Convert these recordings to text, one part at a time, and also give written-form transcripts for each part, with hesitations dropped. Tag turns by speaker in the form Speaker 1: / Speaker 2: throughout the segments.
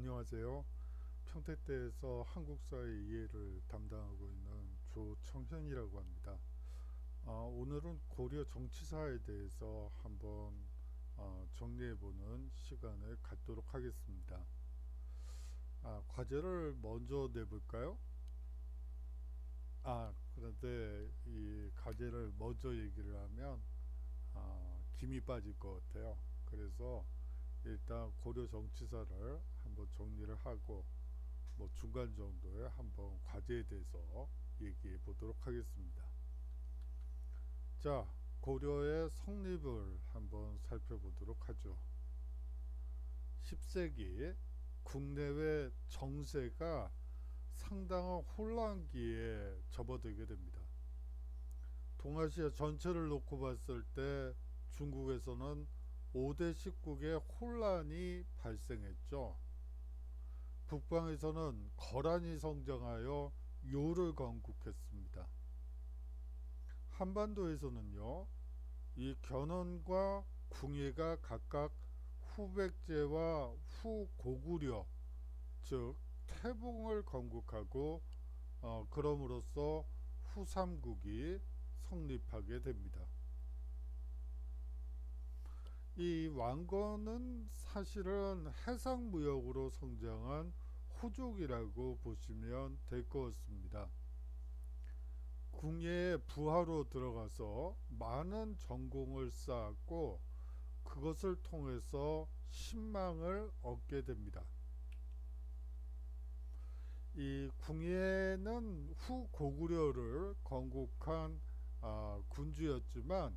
Speaker 1: 안녕하세요. 평택대에서 한국사의 이해를 담당하고 있는 조청현이라고 합니다. 오늘은 고려 정치사에 대해서 한번 정리해보는 시간을 갖도록 하겠습니다. 과제를 먼저 내볼까요? 그런데 이 과제를 먼저 얘기를 하면 김이 빠질 것 같아요. 그래서 일단 고려 정치사를 한번 정리를 하고 중간 정도에 한번 과제에 대해서 얘기해 보도록 하겠습니다. 자, 고려의 성립을 한번 살펴보도록 하죠. 10세기 국내외 정세가 상당한 혼란기에 접어들게 됩니다. 동아시아 전체를 놓고 봤을 때 중국에서는 5대 10국의 혼란이 발생했죠. 북방에서는 거란이 성장하여 요를 건국했습니다. 한반도에서는요, 이 견훤과 궁예가 각각 후백제와 후고구려, 즉 태봉을 건국하고 그럼으로써 후삼국이 성립하게 됩니다. 이 왕건은 사실은 해상무역으로 성장한 호족이라고 보시면 될 것 같습니다. 궁예의 부하로 들어가서 많은 전공을 쌓았고 그것을 통해서 신망을 얻게 됩니다. 이 궁예는 후고구려를 건국한 군주였지만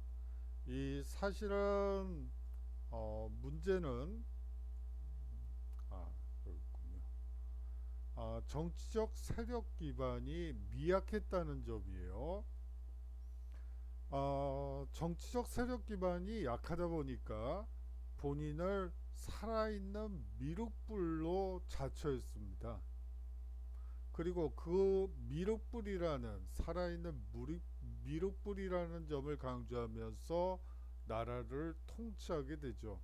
Speaker 1: 이 사실은 문제는 그렇군요. 정치적 세력 기반이 미약했다는 점이에요. 정치적 세력 기반이 약하다 보니까 본인을 살아있는 미륵불로 자처했습니다. 그리고 그 미륵불이라는 살아있는 미륵불이라는 점을 강조하면서 나라를 통치하게 되죠.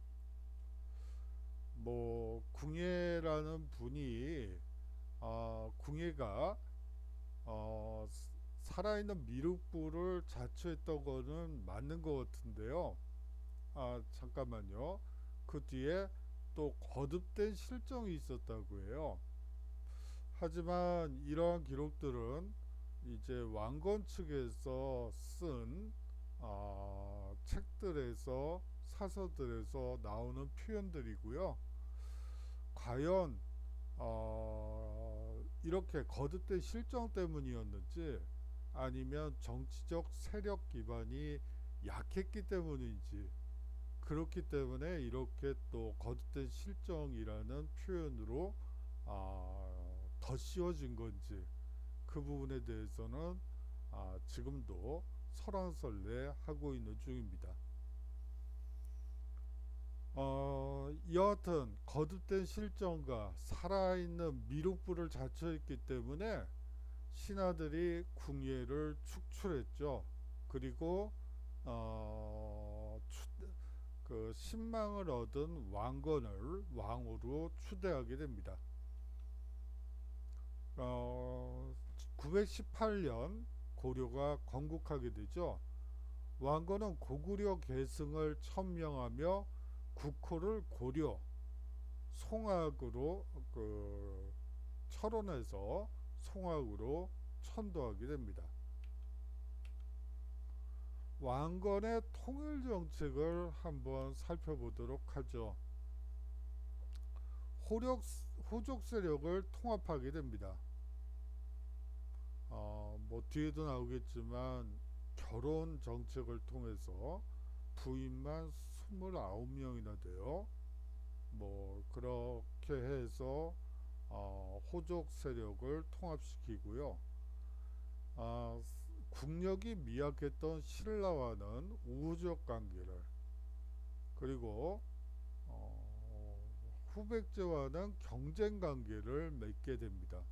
Speaker 1: 궁예라는 분이 궁예가 어, 살아있는 미륵불을 자처했던 거는 맞는 것 같은데요. 잠깐만요. 그 뒤에 또 거듭된 실정이 있었다고 해요. 하지만 이러한 기록들은 이제 왕건 측에서 쓴 책들에서 사서들에서 나오는 표현들이고요. 과연 이렇게 거듭된 실정 때문이었는지 아니면 정치적 세력 기반이 약했기 때문인지 그렇기 때문에 이렇게 또 거듭된 실정이라는 표현으로 더 씌워진 건지 그 부분에 대해서는 지금도 설왕설래 하고 있는 중입니다. 여하튼 거듭된 실정과 살아있는 미륵불을 자처했기 때문에 신하들이 궁예를 축출했죠. 그리고 그 신망을 얻은 왕건을 왕으로 추대하게 됩니다. 918년 고려가 건국하게 되죠. 왕건은 고구려 계승을 천명하며 국호를 고려, 송악으로 철원에서 송악으로 천도하게 됩니다. 왕건의 통일 정책을 한번 살펴보도록 하죠. 호족 세력을 통합하게 됩니다. 뒤에도 나오겠지만 결혼 정책을 통해서 부인만 29명이나 돼요. 그렇게 해서 호족 세력을 통합시키고요. 국력이 미약했던 신라와는 우호적 관계를 그리고 후백제와는 경쟁 관계를 맺게 됩니다.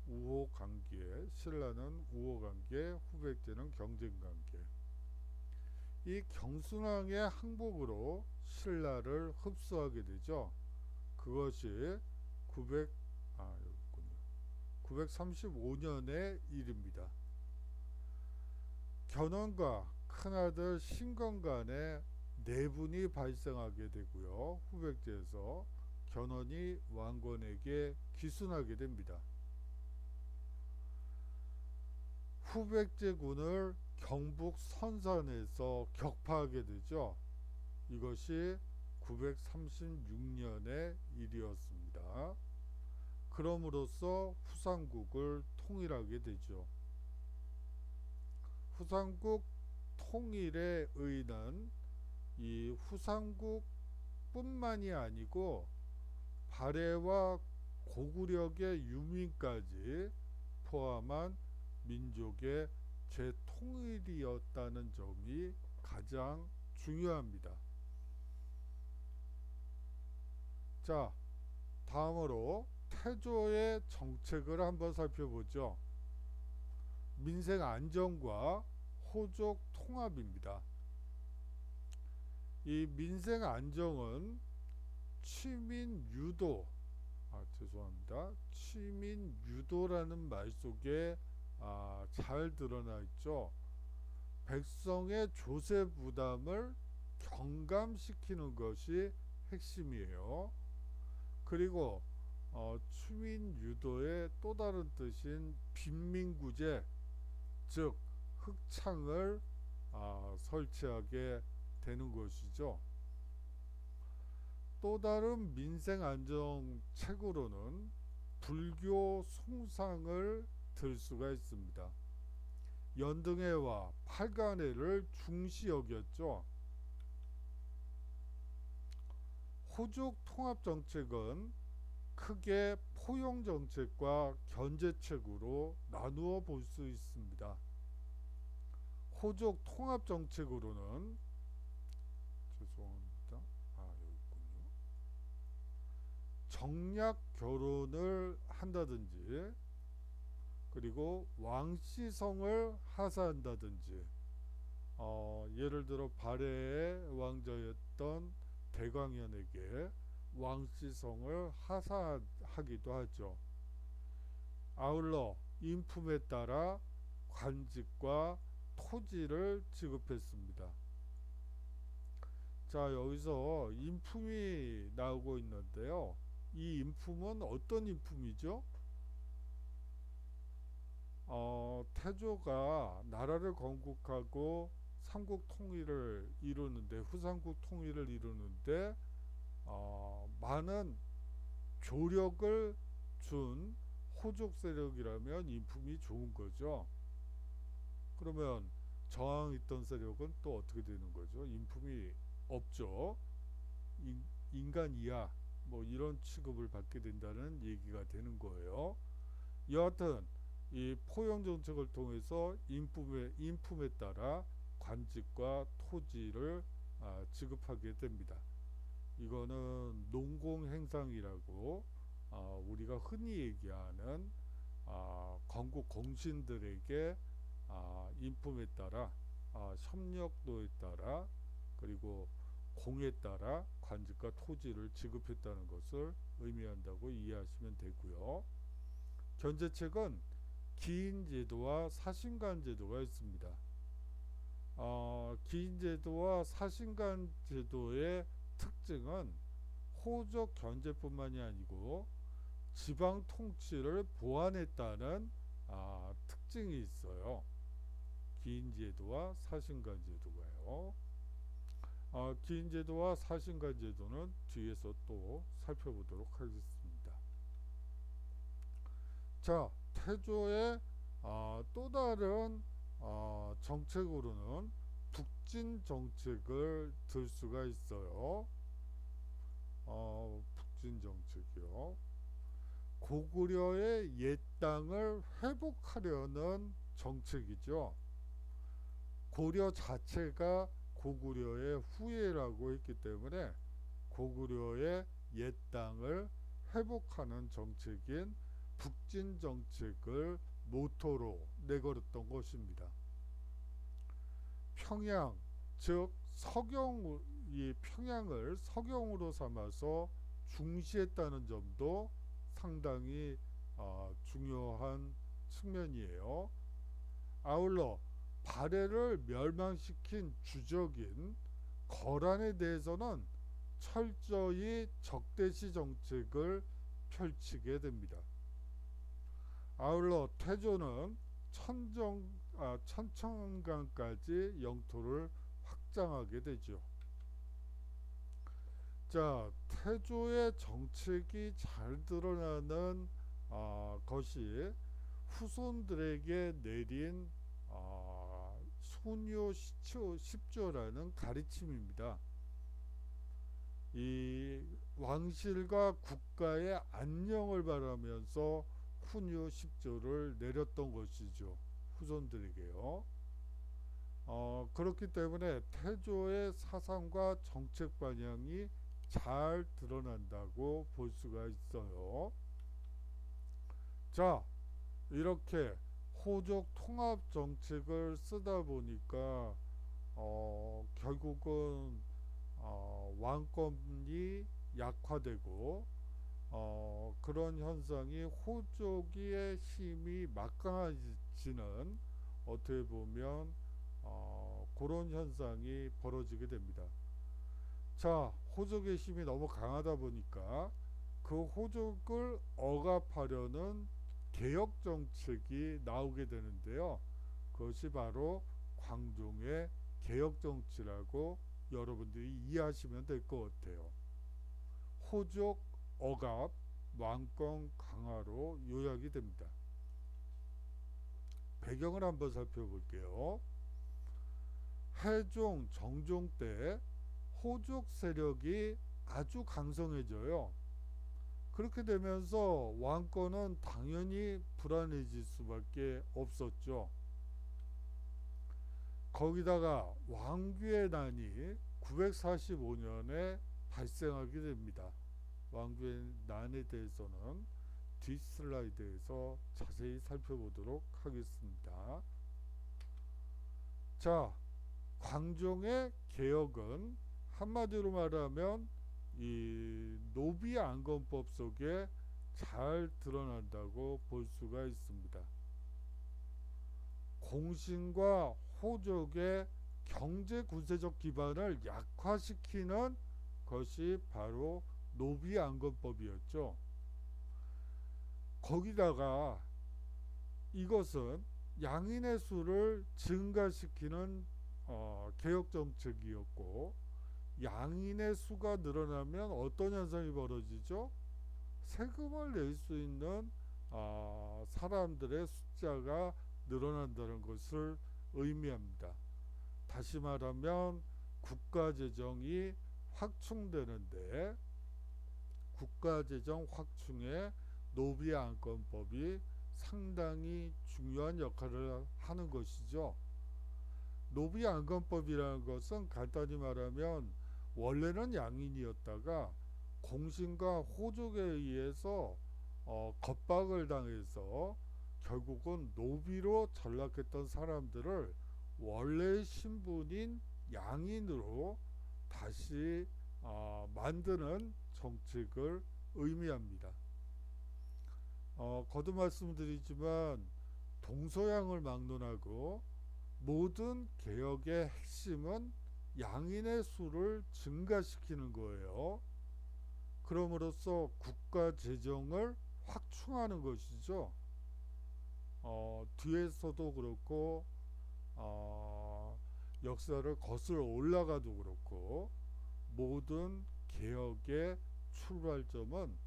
Speaker 1: 우호 관계, 신라는 우호 관계, 후백제는 경쟁 관계. 이 경순왕의 항복으로 신라를 흡수하게 되죠. 그것이 900 여기 있군요. 935년의 일입니다. 견훤과 큰아들 신건 간에 내분이 발생하게 되고요. 후백제에서 견훤이 왕건에게 기순하게 됩니다. 후백제군을 경북 선산에서 격파하게 되죠. 이것이 936년의 일이었습니다. 그럼으로써 후삼국을 통일하게 되죠. 후삼국 통일에 의한 이 후삼국뿐만이 아니고 발해와 고구려의 유민까지 포함한 민족의 재통일이었다는 점이 가장 중요합니다. 자, 다음으로 태조의 정책을 한번 살펴보죠. 민생 안정과 호족 통합입니다. 이 민생 안정은 취민 유도, 취민 유도라는 말 속에 잘 드러나 있죠. 백성의 조세 부담을 경감시키는 것이 핵심이에요. 그리고 취민 유도의 또 다른 뜻인 빈민구제, 즉 흑창을 설치하게 되는 것이죠. 또 다른 민생 안정책으로는 불교 숭상을 들 수가 있습니다. 연등회와 팔간회를 중시 여겼죠. 호족 통합 정책은 크게 포용 정책과 견제책으로 나누어 볼 수 있습니다. 호족 통합 정책으로는 여기 있군요. 정략 결혼을 한다든지, 그리고 왕씨성을 하사한다든지, 예를 들어 발해의 왕자였던 대광현에게 왕씨성을 하사하기도 하죠. 아울러 인품에 따라 관직과 토지를 지급했습니다. 자, 여기서 인품이 나오고 있는데요. 이 인품은 어떤 인품이죠? 태조가 나라를 건국하고 삼국 통일을 이루는데, 후삼국 통일을 이루는데 많은 조력을 준 호족 세력이라면 인품이 좋은 거죠. 그러면 저항했던 세력은 또 어떻게 되는 거죠? 인품이 없죠. 인간 이하 뭐 이런 취급을 받게 된다는 얘기가 되는 거예요. 여하튼 이 포용 정책을 통해서 인품에 따라 관직과 토지를 지급하게 됩니다. 이거는 농공행상이라고 우리가 흔히 얘기하는 건국 공신들에게 인품에 따라 협력도에 따라 그리고 공에 따라 관직과 토지를 지급했다는 것을 의미한다고 이해하시면 되고요. 견제책은 기인제도와 사신간제도가 있습니다. 기인제도와 사신간제도의 특징은 호적 견제뿐만이 아니고 지방 통치를 보완했다는 특징이 있어요. 기인제도와 사신간제도가요. 기인제도와 사신간제도는 뒤에서 또 살펴보도록 하겠습니다. 자, 태조의 또 다른 정책으로는 북진 정책을 들 수가 있어요. 북진 정책이요. 고구려의 옛 땅을 회복하려는 정책이죠. 고려 자체가 고구려의 후예라고 했기 때문에 고구려의 옛 땅을 회복하는 정책인 북진 정책을 모토로 내걸었던 것입니다. 평양, 즉 이 평양을 서경으로 삼아서 중시했다는 점도 상당히 중요한 측면이에요. 아울러 발해를 멸망시킨 주적인 거란에 대해서는 철저히 적대시 정책을 펼치게 됩니다. 아울러 태조는 천천강까지 영토를 확장하게 되죠. 자, 태조의 정책이 잘 드러나는 것이 후손들에게 내린 소뇨 10조라는 가르침입니다. 이 왕실과 국가의 안녕을 바라면서 훈요 10조를 내렸던 것이죠. 후손들에게요. 그렇기 때문에 태조의 사상과 정책 방향이 잘 드러난다고 볼 수가 있어요. 자, 이렇게 호족 통합 정책을 쓰다 보니까 결국은 왕권이 약화되고 그런 현상이 호족의 힘이 막강해지는 어떻게 보면 그런 현상이 벌어지게 됩니다. 자, 호족의 힘이 너무 강하다 보니까 그 호족을 억압하려는 개혁 정책이 나오게 되는데요. 그것이 바로 광종의 개혁 정치라고 여러분들이 이해하시면 될 것 같아요. 호족 억압, 왕권 강화로 요약이 됩니다. 배경을 한번 살펴볼게요. 해종, 정종 때 호족 세력이 아주 강성해져요. 그렇게 되면서 왕권은 당연히 불안해질 수밖에 없었죠. 거기다가 왕규의 난이 945년에 발생하게 됩니다. 왕규의 난에 대해서는 뒷 슬라이드에서 자세히 살펴보도록 하겠습니다. 자, 광종의 개혁은 한마디로 말하면 이 노비 안건법 속에 잘 드러난다고 볼 수가 있습니다. 공신과 호족의 경제 군세적 기반을 약화시키는 것이 바로 노비 안건법이었죠. 거기다가 이것은 양인의 수를 증가시키는 개혁 정책이었고, 양인의 수가 늘어나면 어떤 현상이 벌어지죠? 세금을 낼 수 있는 사람들의 숫자가 늘어난다는 것을 의미합니다. 다시 말하면 국가재정이 확충되는데, 국가재정 확충에 노비안건법이 상당히 중요한 역할을 하는 것이죠. 노비안건법이라는 것은 간단히 말하면 원래는 양인이었다가 공신과 호족에 의해서 겁박을 당해서 결국은 노비로 전락했던 사람들을 원래의 신분인 양인으로 다시 만드는 정책을 의미합니다. 거듭 말씀드리지만 동서양을 막론하고 모든 개혁의 핵심은 양인의 수를 증가시키는 거예요. 그럼으로써 국가 재정을 확충하는 것이죠. 뒤에서도 그렇고 역사를 거슬러 올라가도 그렇고 모든 개혁의 출발점은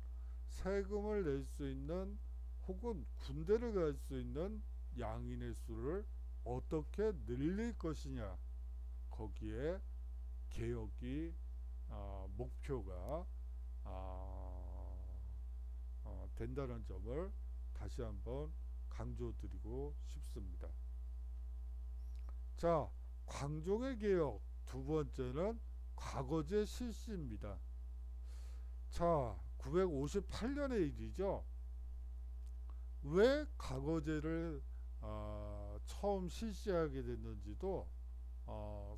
Speaker 1: 세금을 낼 수 있는 혹은 군대를 갈 수 있는 양인의 수를 어떻게 늘릴 것이냐, 거기에 개혁이 목표가 된다는 점을 다시 한번 강조드리고 싶습니다. 자, 광종의 개혁 두 번째는 과거제 실시입니다. 자, 958년의 일이죠. 왜 과거제를 처음 실시하게 됐는지도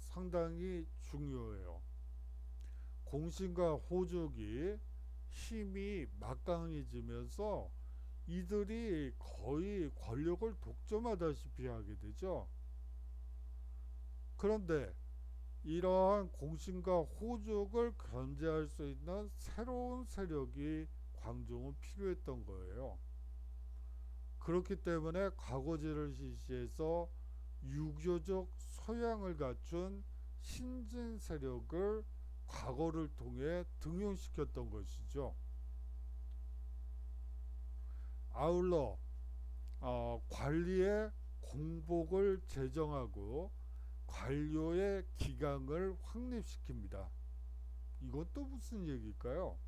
Speaker 1: 상당히 중요해요. 공신과 호족이 힘이 막강해지면서 이들이 거의 권력을 독점하다시피 하게 되죠. 그런데 이러한 공신과 호족을 견제할 수 있는 새로운 세력이 광종은 필요했던 거예요. 그렇기 때문에 과거제를 실시해서 유교적 소양을 갖춘 신진 세력을 과거를 통해 등용시켰던 것이죠. 아울러 관리의 공복을 제정하고 관료의 기강을 확립시킵니다. 이건 또 무슨 얘기일까요?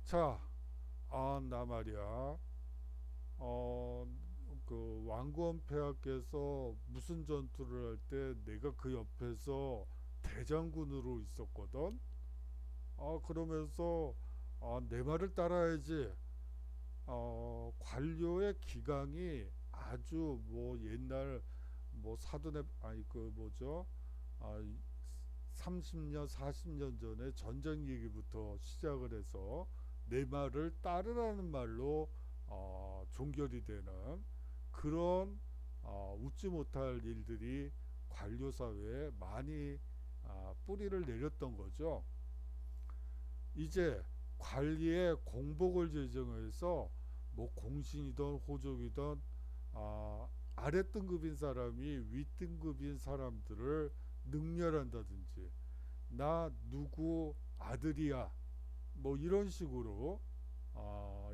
Speaker 1: 자, 나 말이야. 그 왕권 폐하께서 무슨 전투를 할 때 내가 그 옆에서 대장군으로 있었거든. 그러면서 내 말을 따라야지. 관료의 기강이 아주 뭐 옛날 뭐 사돈의 아니 그 뭐죠? 아, 30년 40년 전에 전쟁 얘기부터 시작을 해서 내 말을 따르라는 말로 종결이 되는 그런 웃지 못할 일들이 관료 사회에 많이 뿌리를 내렸던 거죠. 이제 관리의 공복을 제정해서 뭐 공신이든 호족이든 아랫등급인 사람이 윗등급인 사람들을 능멸한다든지 나 누구 아들이야 뭐 이런 식으로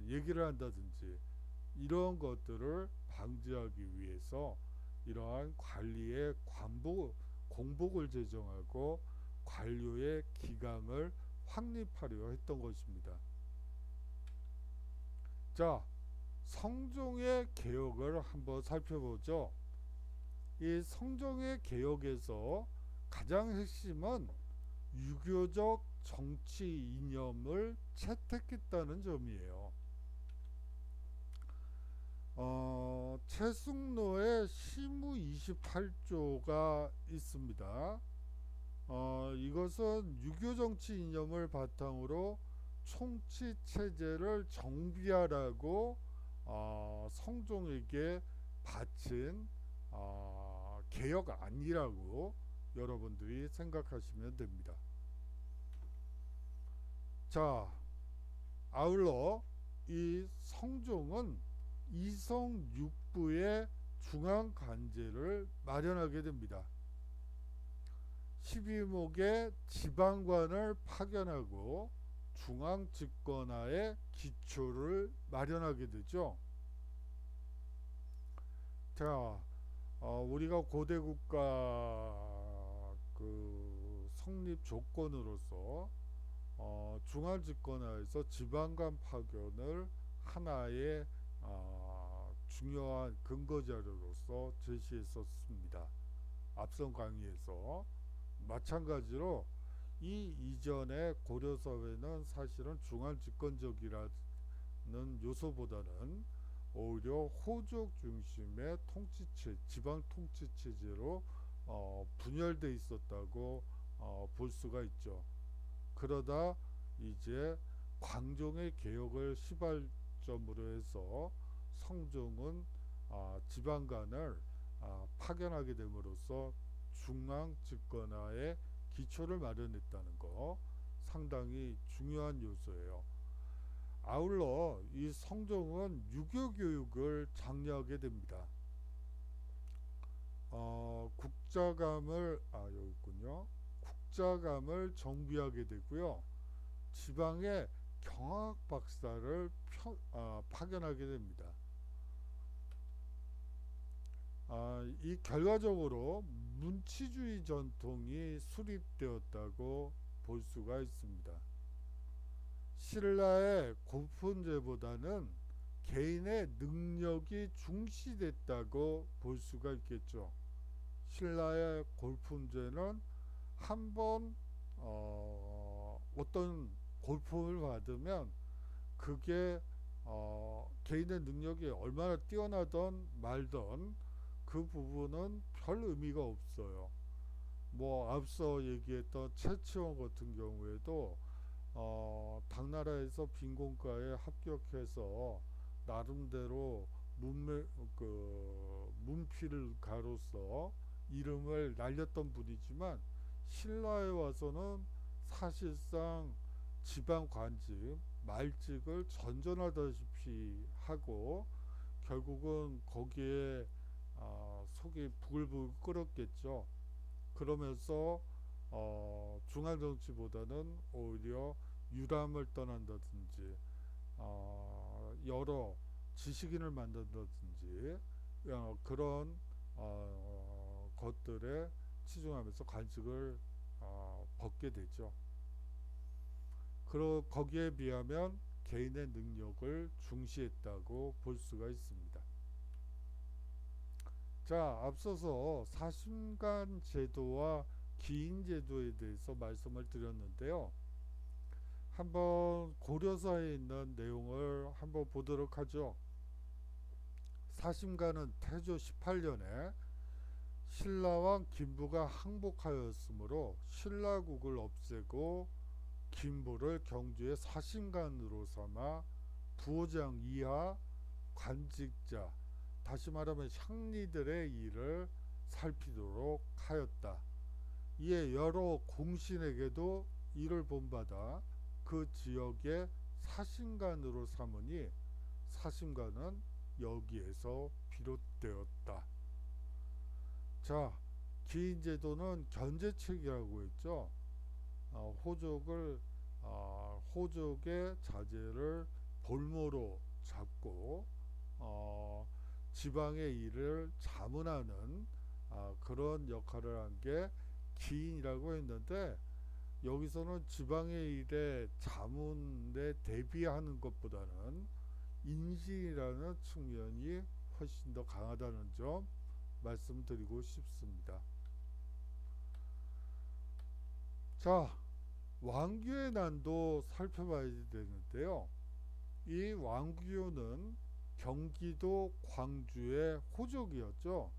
Speaker 1: 얘기를 한다든지 이런 것들을 방지하기 위해서 이러한 관리의 공복을 제정하고 관료의 기강을 확립하려 했던 것입니다. 자, 성종의 개혁을 한번 살펴보죠. 이 성종의 개혁에서 가장 핵심은 유교적 정치 이념을 채택했다는 점이에요. 최승로의 시무 28조가 있습니다. 이것은 유교 정치 이념을 바탕으로 총치 체제를 정비하라고 성종에게 바친 개혁안이라고 여러분들이 생각하시면 됩니다. 자, 아울러 이 성종은 이성 6부의 중앙 관제를 마련하게 됩니다. 12목의 지방관을 파견하고 중앙 집권화의 기초를 마련하게 되죠. 자, 우리가 고대 국가 그 성립 조건으로서 중앙 집권화에서 지방관 파견을 하나의 중요한 근거 자료로서 제시했었습니다. 앞선 강의에서 마찬가지로 이 이전의 고려 사회는 사실은 중앙 집권적이라는 요소보다는 오히려 호족 중심의 지방 통치 체제로 분열돼 있었다고 볼 수가 있죠. 그러다 이제 광종의 개혁을 시발점으로 해서 성종은 지방관을 파견하게 됨으로써 중앙 집권화의 기초를 마련했다는 거 상당히 중요한 요소예요. 아울러 이 성종은 유교 교육을 장려하게 됩니다. 국자감을 여기 있군요. 국자감을 정비하게 되고요. 지방에 경학 박사를 파견하게 됩니다. 이 결과적으로 문치주의 전통이 수립되었다고 볼 수가 있습니다. 신라의 고품제보다는 개인의 능력이 중시됐다고 볼 수가 있겠죠. 신라의 골품제는 한번 어떤 골품을 받으면 그게 개인의 능력이 얼마나 뛰어나던 말던 그 부분은 별 의미가 없어요. 뭐 앞서 얘기했던 최치원 같은 경우에도 우리나라에서 빈곤과에 합격해서 나름대로 문필을 가로서 이름을 날렸던 분이지만 신라에 와서는 사실상 지방 관직, 말직을 전전하다시피 하고 결국은 거기에 속이 부글부글 끓었겠죠. 그러면서 중앙 정치보다는 오히려 유람을 떠난다든지 여러 지식인을 만든다든지 그런 것들에 치중하면서 관직을 벗게 되죠. 거기에 비하면 개인의 능력을 중시했다고 볼 수가 있습니다. 자, 앞서서 사심관 제도와 기인 제도에 대해서 말씀을 드렸는데요. 한번 고려사에 있는 내용을 한번 보도록 하죠. 사심관은 태조 18년에 신라왕 김부가 항복하였으므로 신라국을 없애고 김부를 경주의 사심관으로 삼아 부호장 이하 관직자, 다시 말하면 향리들의 일을 살피도록 하였다. 이에 여러 공신에게도 이를 본받아 그 지역의 사심관으로 삼으니 사심관은 여기에서 비롯되었다. 자, 기인제도는 견제책이라고 했죠. 호족의 자제를 볼모로 잡고 지방의 일을 자문하는 그런 역할을 한 게 기인이라고 했는데, 여기서는 지방의 일에 자문에 대비하는 것보다는 인신이라는 측면이 훨씬 더 강하다는 점 말씀드리고 싶습니다. 자, 왕규의 난도 살펴봐야 되는데요. 이 왕규는 경기도 광주의 호족이었죠.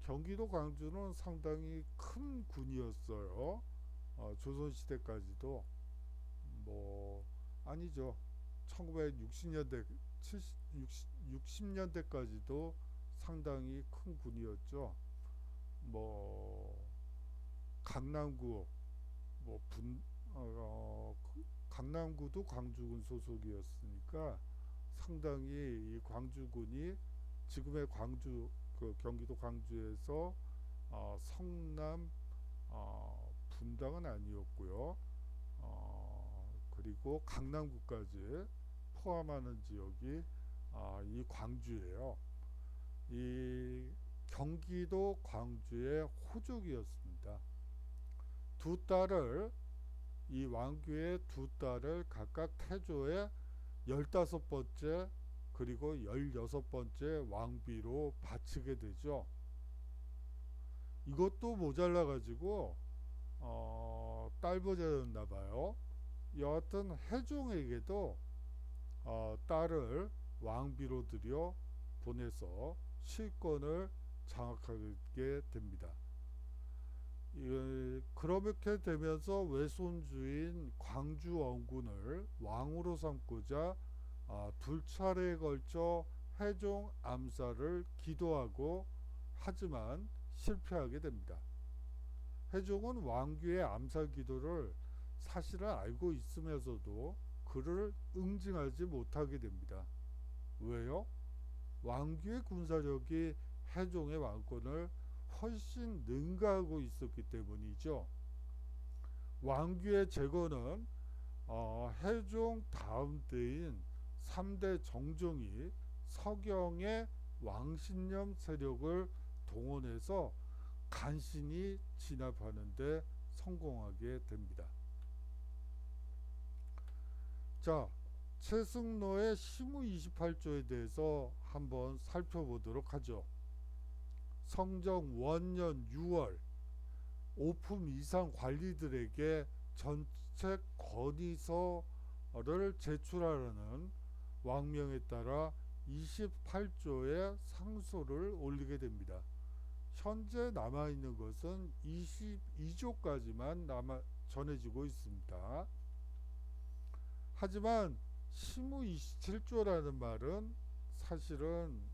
Speaker 1: 경기도 광주는 상당히 큰 군이었어요. 조선시대까지도 아니죠. 1960년대 60년대까지도 상당히 큰 군이었죠. 강남구 강남구도 광주군 소속이었으니까 상당히 이 광주군이 지금의 경기도 광주에서 성남 분당은 아니었고요. 그리고 강남구까지 포함하는 지역이 이 광주예요. 이 경기도 광주의 호족이었습니다. 이 왕규의 두 딸을 각각 태조의 15번째 그리고 16번째 왕비로 바치게 되죠. 이것도 모자라 가지고 딸보자였나 봐요. 여하튼 해종에게도 딸을 왕비로 들여 보내서 실권을 장악하게 됩니다. 그렇게 되면서 외손주인 광주 원군을 왕으로 삼고자 둘 차례에 걸쳐 해종 암살을 기도하고 하지만 실패하게 됩니다. 해종은 왕규의 암살 기도를 사실은 알고 있으면서도 그를 응징하지 못하게 됩니다. 왜요? 왕규의 군사력이 해종의 왕권을 훨씬 능가하고 있었기 때문이죠. 왕규의 제거는 해종 다음 때인 3대 정종이 서경의 왕신념 세력을 동원해서 간신히 진압하는 데 성공하게 됩니다. 자, 최승로의 시무 28조에 대해서 한번 살펴보도록 하죠. 성정 원년 6월 오품 이상 관리들에게 전책 건의서를 제출하라는 왕명에 따라 28조의 상소를 올리게 됩니다. 현재 남아있는 것은 22조까지만 전해지고 있습니다. 하지만 시무 27조라는 말은 사실은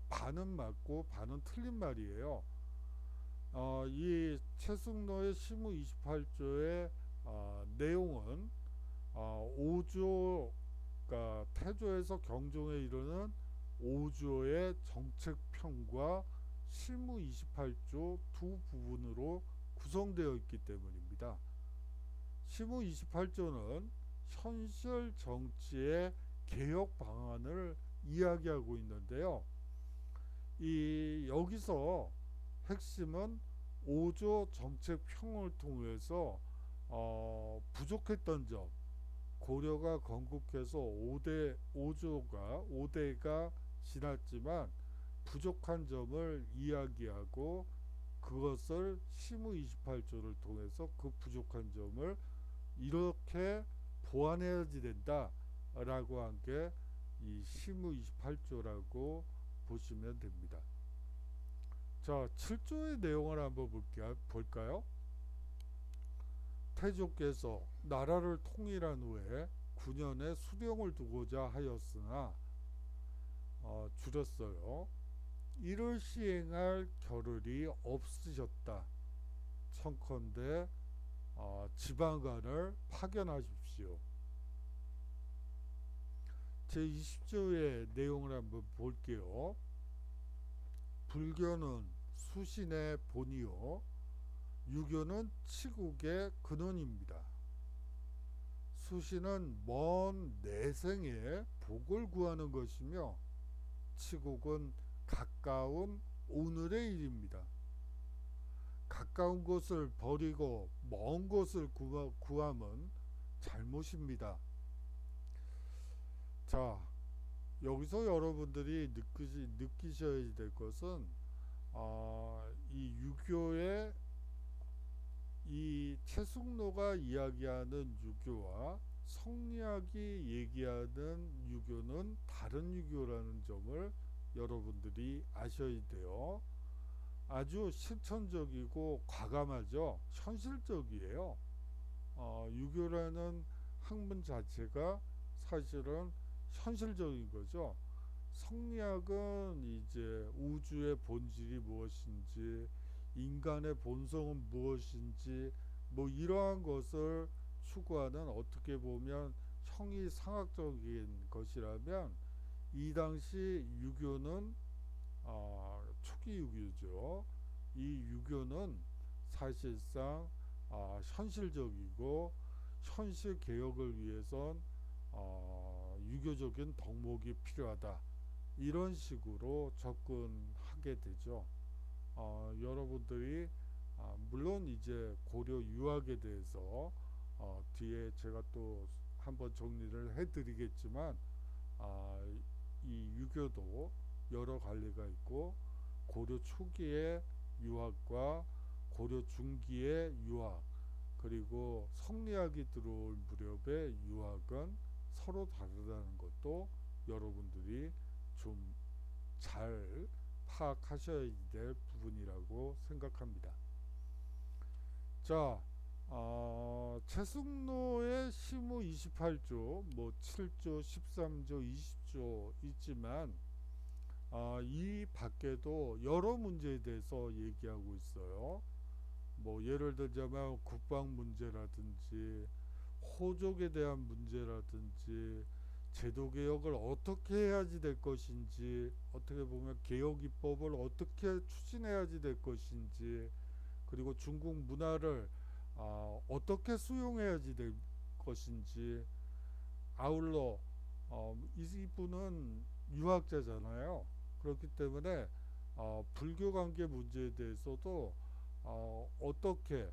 Speaker 1: 반은 맞고 반은 틀린 말이에요. 이 최승로의 시무 28조의 내용은 5조, 그러니까 태조에서 경종에 이르는 5조의 정책편과 실무 28조 두 부분으로 구성되어 있기 때문입니다. 실무 28조는 현실 정치의 개혁 방안을 이야기하고 있는데요. 여기서 핵심은 5조 정책평을 통해서 부족했던 점, 고려가 건국해서 5대가 지났지만 부족한 점을 이야기하고 그것을 시무 28조를 통해서 그 부족한 점을 이렇게 보완해야지 된다라고 한 게 이 시무 28조라고 보시면 됩니다. 자, 7조의 내용을 한번 볼까요? 태조께서 나라를 통일한 후에 9년의 수령을 두고자 하였으나 줄였어요. 이를 시행할 겨를이 없으셨다. 청컨대 지방간을 파견하십시오. 제20조의 내용을 한번 볼게요. 불교는 수신의 본이요 유교는 치국의 근원입니다. 수신은 먼 내생에 복을 구하는 것이며 치국은 가까운 오늘의 일입니다. 가까운 곳을 버리고 먼 곳을 구함은 잘못입니다. 자, 여기서 여러분들이 느끼셔야 될 것은 이 유교의 이 최승로가 이야기하는 유교와 성리학이 얘기하는 유교는 다른 유교라는 점을 여러분들이 아셔야 돼요. 아주 실천적이고 과감하죠. 현실적이에요. 유교라는 학문 자체가 사실은 현실적인 거죠. 성리학은 이제 우주의 본질이 무엇인지, 인간의 본성은 무엇인지, 뭐 이러한 것을 추구하는 어떻게 보면 형이상학적인 것이라면 이 당시 유교는 초기 유교죠. 이 유교는 사실상 현실적이고 현실 개혁을 위해선 유교적인 덕목이 필요하다. 이런 식으로 접근하게 되죠. 여러분들이 물론 이제 고려 유학에 대해서 뒤에 제가 또 한번 정리를 해드리겠지만 이 유교도 여러 관리가 있고 고려 초기의 유학과 고려 중기의 유학 그리고 성리학이 들어올 무렵의 유학은 서로 다르다는 것도 여러분들이 좀 잘 파악하셔야 될 부분이라고 생각합니다. 자, 최승로의 시무 28조, 뭐 7조, 13조, 20조 있지만 이 밖에도 여러 문제에 대해서 얘기하고 있어요. 뭐 예를 들자면 국방 문제라든지 호족에 대한 문제라든지 제도 개혁을 어떻게 해야지 될 것인지 어떻게 보면 개혁 입법을 어떻게 추진해야지 될 것인지 그리고 중국 문화를 어떻게 수용해야지 될 것인지 아울러 이분은 유학자잖아요. 그렇기 때문에 불교 관계 문제에 대해서도 어떻게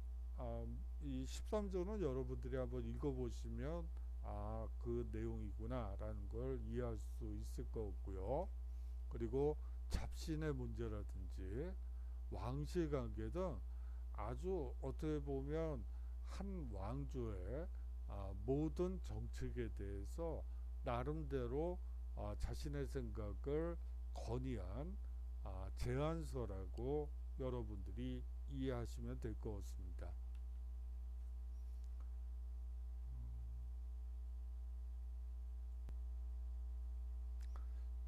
Speaker 1: 이 13조는 여러분들이 한번 읽어보시면 그 내용이구나 라는 걸 이해할 수 있을 것 같고요. 그리고 잡신의 문제라든지 왕실 관계 등 아주 어떻게 보면 한 왕조의 모든 정책에 대해서 나름대로 자신의 생각을 건의한 제안서라고 여러분들이 이해하시면 될 것 같습니다.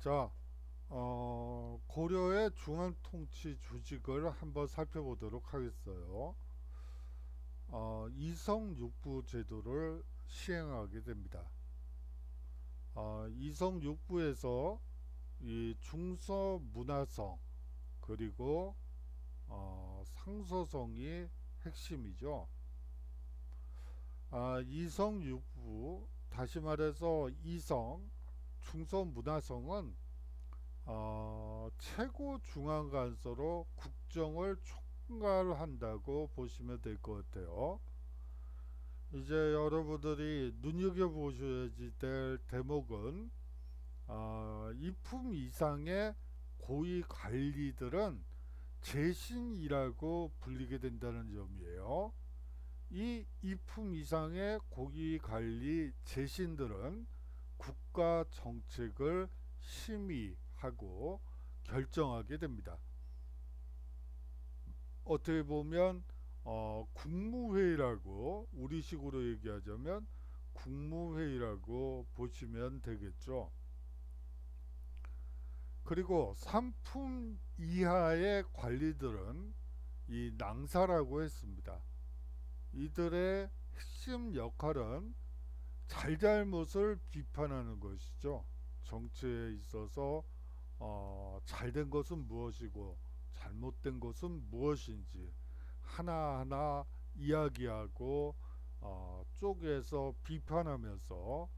Speaker 1: 자, 고려의 중앙통치 조직을 한번 살펴보도록 하겠어요. 이성육부 제도를 시행하게 됩니다. 이성육부에서 이 중서문화성 그리고 상서성이 핵심이죠. 이성육부, 다시 말해서 이성, 중서문화성은 최고 중앙관서로 국정을 총괄한다고 보시면 될 것 같아요. 이제 여러분들이 눈여겨보셔야 될 대목은 이품 이상의 고위 관리들은 재신이라고 불리게 된다는 점이에요. 이 이품 이상의 고위 관리 재신들은 국가 정책을 심의하고 결정하게 됩니다. 어떻게 보면 국무회의라고, 우리식으로 얘기하자면 국무회의라고 보시면 되겠죠. 그리고 3품 이하의 관리들은 이 낭사라고 했습니다. 이들의 핵심 역할은 잘잘못을 비판하는 것이죠. 정치에 있어서 잘된 것은 무엇이고 잘못된 것은 무엇인지 하나하나 이야기하고 쪼개서 비판하면서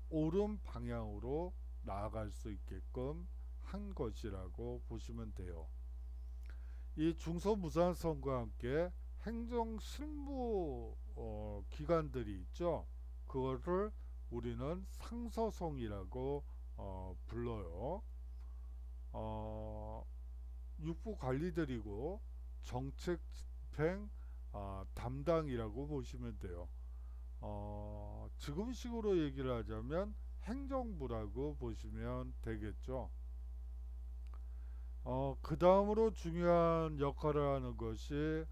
Speaker 1: 옳은 방향으로 나아갈 수 있게끔 한 것이라고 보시면 돼요. 이 중서무산성과 함께 행정실무 기관들이 있죠. 그거를 우리는 상서성이라고 불러요. 육부 관리들이고 정책 집행 담당이라고 보시면 돼요. 지금식으로 얘기를 하자면 행정부라고 보시면 되겠죠. 그 다음으로 중요한 역할을 하는 것이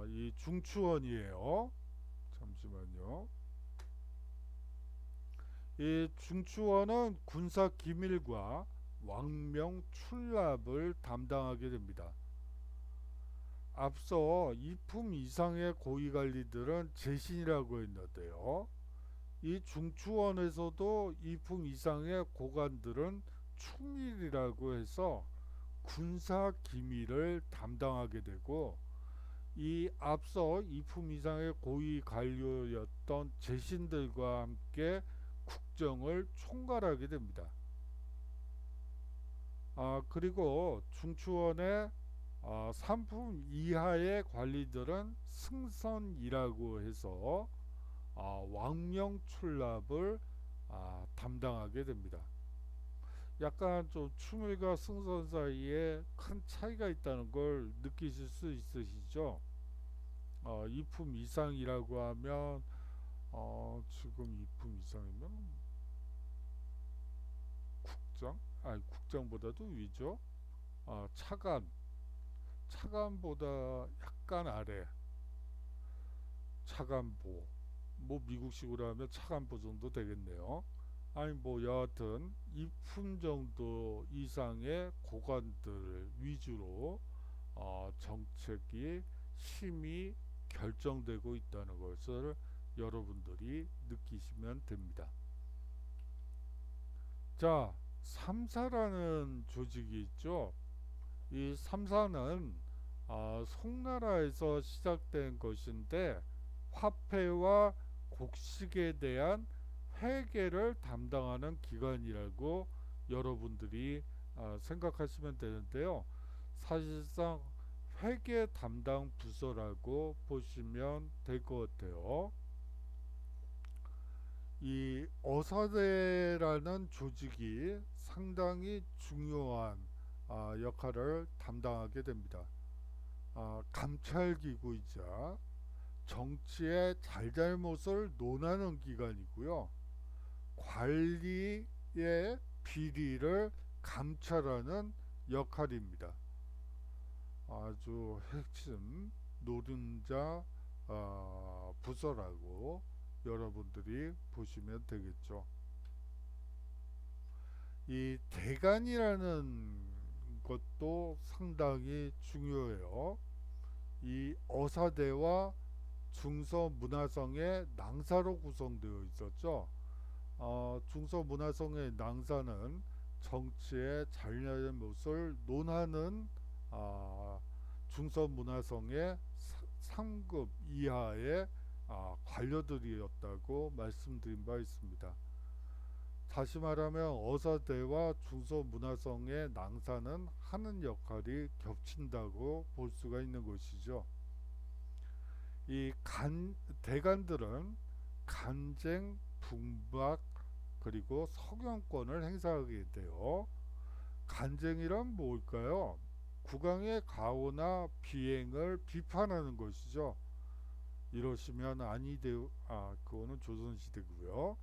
Speaker 1: 이 중추원이에요. 잠시만요. 이 중추원은 군사 기밀과 왕명 출납을 담당하게 됩니다. 앞서 이품 이상의 고위관리들은 재신이라고 했는데요. 이 중추원에서도 이품 이상의 고관들은 충밀이라고 해서 군사 기밀을 담당하게 되고, 이 앞서 이품 이상의 고위 관료였던 재신들과 함께 국정을 총괄하게 됩니다. 그리고 중추원의 3품 이하의 관리들은 승선이라고 해서 왕명 출납을 담당하게 됩니다. 약간 좀 추밀과 승선 사이에 큰 차이가 있다는 걸 느끼실 수 있으시죠? 이품 이상이라고 하면 지금 이품 이상이면 국장? 아니 국장보다도 위죠. 차관보다 약간 아래, 차관보. 뭐 미국식으로 하면 차관보 정도 되겠네요. 아니 뭐 여하튼 이품 정도 이상의 고관들 위주로 정책이 심의 결정되고 있다는 것을 여러분들이 느끼시면 됩니다. 자, 3사라는 조직이 있죠. 이 3사는 송나라에서 시작된 것인데 화폐와 곡식에 대한 회계를 담당하는 기관이라고 여러분들이 생각하시면 되는데요. 사실상 회계 담당 부서라고 보시면 될 것 같아요. 이 어사대라는 조직이 상당히 중요한 역할을 담당하게 됩니다. 감찰기구이자 정치의 잘잘못을 논하는 기관이고요. 관리의 비리를 감찰하는 역할입니다. 아주 핵심 노른자 부서라고 여러분들이 보시면 되겠죠. 이 대간이라는 것도 상당히 중요해요. 이 어사대와 중서문화성의 낭사로 구성되어 있었죠. 중서문화성의 낭사는 정치의 잘못된 것을 논하는 아, 중서문화성의 3급 이하의 관료들이었다고 말씀드린 바 있습니다. 다시 말하면 어사대와 중서문화성의 낭사는 하는 역할이 겹친다고 볼 수가 있는 것이죠. 이 대간들은 간쟁, 분박, 그리고 석영권을 행사하게 돼요. 간쟁이란 뭘까요? 국왕의 가호나 비행을 비판하는 것이죠. 이러시면 아니되오, 그거는 조선시대고요.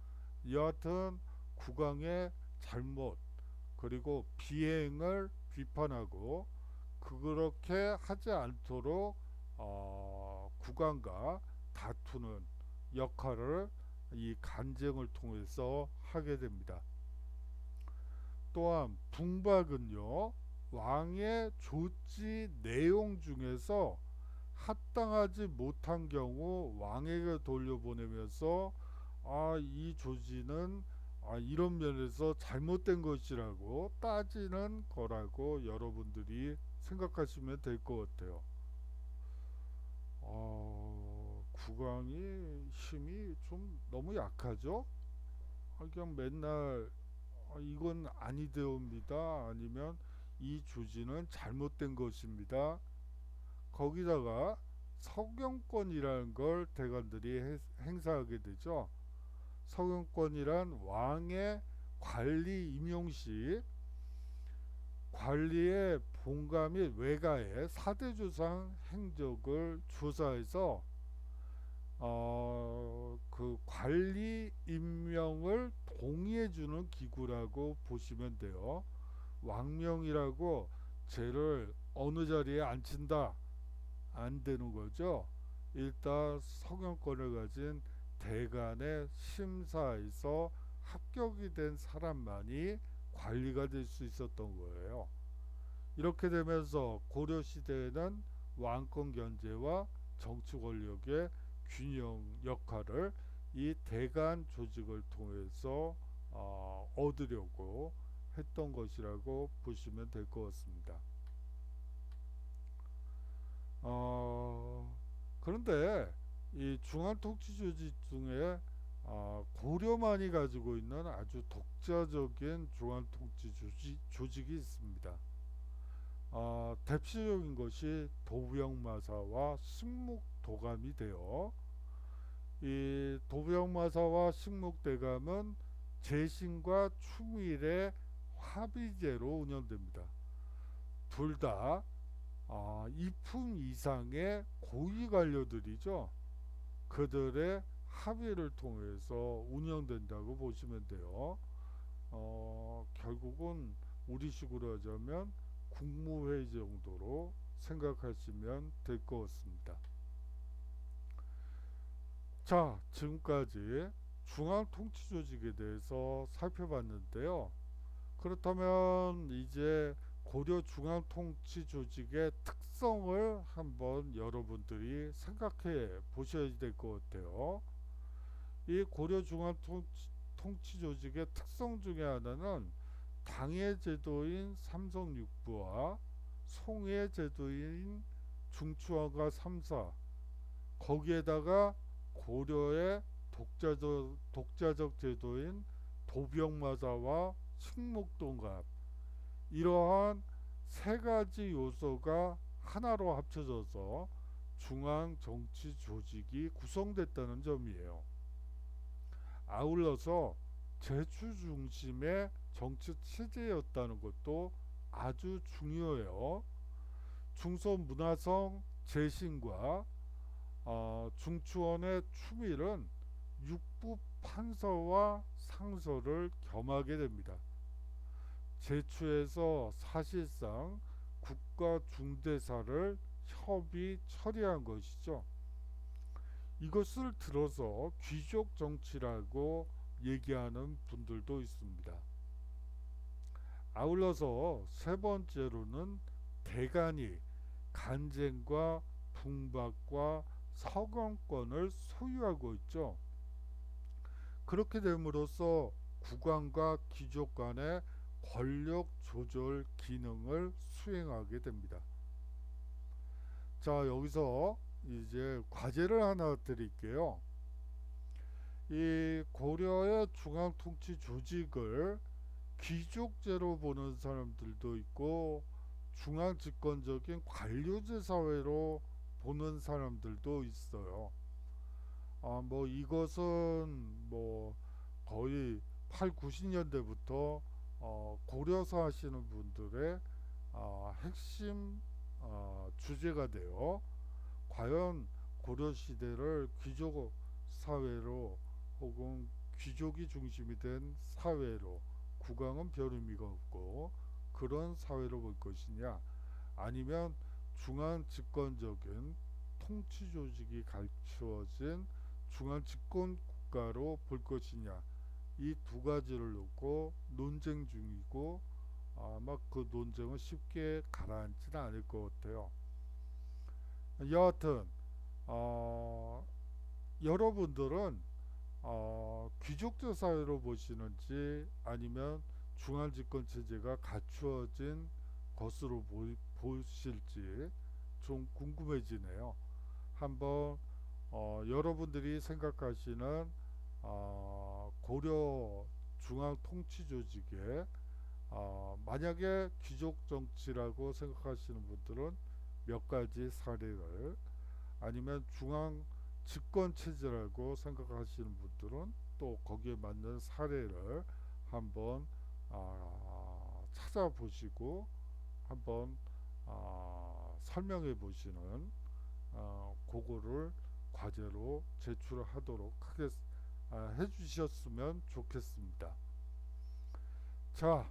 Speaker 1: 여하튼 국왕의 잘못, 그리고 비행을 비판하고 그렇게 하지 않도록 국왕과 다투는 역할을 이 간쟁을 통해서 하게 됩니다. 또한 분박은요, 왕의 조치 내용 중에서 합당하지 못한 경우 왕에게 돌려보내면서 이 조지는 이런 면에서 잘못된 것이라고 따지는 거라고 여러분들이 생각하시면 될 것 같아요. 국왕이 힘이 좀 너무 약하죠? 그냥 맨날 이건 아니되옵니다. 아니면 이 조지는 잘못된 것입니다. 거기다가 서경권이라는 걸 대관들이 행사하게 되죠. 서경권이란 왕의 관리 임용 시 관리의 본가 및 외가의 사대조상 행적을 조사해서 그 관리 임명을 동의해주는 기구라고 보시면 돼요. 왕명이라고 쟤를 어느 자리에 앉힌다 안 되는 거죠. 일단 성형권을 가진 대간의 심사에서 합격이 된 사람만이 관리가 될 수 있었던 거예요. 이렇게 되면서 고려 시대에는 왕권 견제와 정치 권력의 균형 역할을 이 대간 조직을 통해서 얻으려고 했던 것이라고 보시면 될 것 같습니다. 그런데 이 중앙통치조직 중에 고려만이 가지고 있는 아주 독자적인 조직이 있습니다. 대표적인 것이 도병마사와 식목도감이 되어 이 도병마사와 식목대감은 제신과 추밀의 합의제로 운영됩니다. 둘 다 이품 이상의 고위 관료들이죠. 그들의 합의를 통해서 운영된다고 보시면 돼요. 결국은 우리식으로 하자면 국무회의 정도로 생각하시면 될 것 같습니다. 자, 지금까지 중앙통치조직에 대해서 살펴봤는데요. 그렇다면 이제 고려 중앙통치조직의 특성을 한번 여러분들이 생각해 보셔야 될 것 같아요. 이 고려 중앙통치조직의 특성 중에 하나는 당의 제도인 삼성육부와 송의 제도인 중추왕과 삼사, 거기에다가 고려의 독자적 제도인 도병마사와 식목동갑, 이러한 세 가지 요소가 하나로 합쳐져서 중앙 정치 조직이 구성됐다는 점이에요. 아울러서 제주 중심의 정치 체제였다는 것도 아주 중요해요. 중서문화성 재신과 중추원의 추밀은 육부 판서와 상서를 겸하게 됩니다. 제추에서 사실상 국가 중대사를 협의 처리한 것이죠. 이것을 들어서 귀족 정치라고 얘기하는 분들도 있습니다. 아울러서 세 번째로는 대간이 간쟁과 북박과 서강권을 소유하고 있죠. 그렇게 됨으로써 국왕과 귀족 간의 권력 조절 기능을 수행하게 됩니다. 자, 여기서 이제 과제를 하나 드릴게요. 이 고려의 중앙 통치 조직을 귀족제로 보는 사람들도 있고 중앙 집권적인 관료제 사회로 보는 사람들도 있어요. 뭐 이것은 뭐 거의 8, 90년대부터 고려사 하시는 분들의 핵심 주제가 되어 과연 고려 시대를 귀족 사회로 혹은 귀족이 중심이 된 사회로 국왕은 별 의미가 없고 그런 사회로 볼 것이냐 아니면 중앙 집권적인 통치 조직이 갖추어진 중앙 집권 국가로 볼 것이냐 이 두 가지를 놓고 논쟁 중이고 아마 그 논쟁은 쉽게 가라앉지는 않을 것 같아요. 여하튼 어, 여러분들은 귀족제 사회로 보시는지 아니면 중앙집권 체제가 갖추어진 것으로 보실지 좀 궁금해지네요. 한번 여러분들이 생각하시는 고려 중앙 통치 조직에 만약에 귀족 정치라고 생각하시는 분들은 몇 가지 사례를 아니면 중앙 집권 체제라고 생각하시는 분들은 또 거기에 맞는 사례를 한번 찾아보시고 한번 설명해 보시는 그거를 과제로 제출하도록 해주셨으면 좋겠습니다. 자,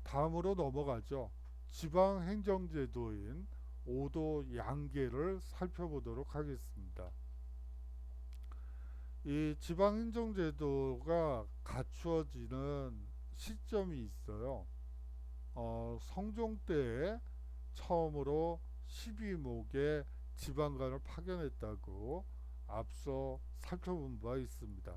Speaker 1: 다음으로 넘어가죠. 지방행정제도인 5도 양계를 살펴보도록 하겠습니다. 이 지방행정제도가 갖추어지는 시점이 있어요. 성종 때에 처음으로 12목의 지방관을 파견했다고 앞서 살펴본 바 있습니다.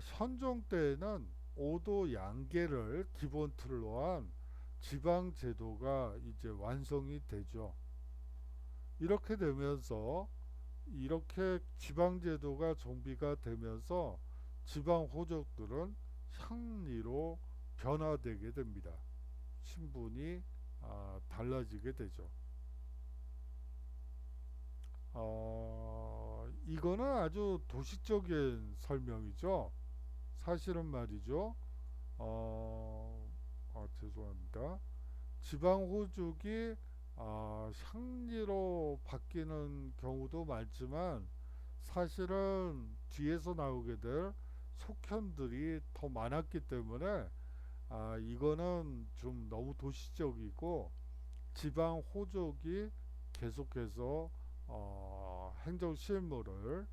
Speaker 1: 현종 때에는 5도 양계를 기본 틀로 한 지방제도가 이제 완성이 되죠. 이렇게 되면서 이렇게 지방제도가 정비가 되면서 지방호족들은 향리로 변화되게 됩니다. 신분이 달라지게 되죠. 이거는 아주 도식적인 설명이죠. 사실은 말이죠. 죄송합니다. 지방호족이 향리로 바뀌는 경우도 많지만 사실은 뒤에서 나오게 될 속현들이 더 많았기 때문에 이거는 좀 너무 도시적이고 지방호족이 계속해서 행정 실무를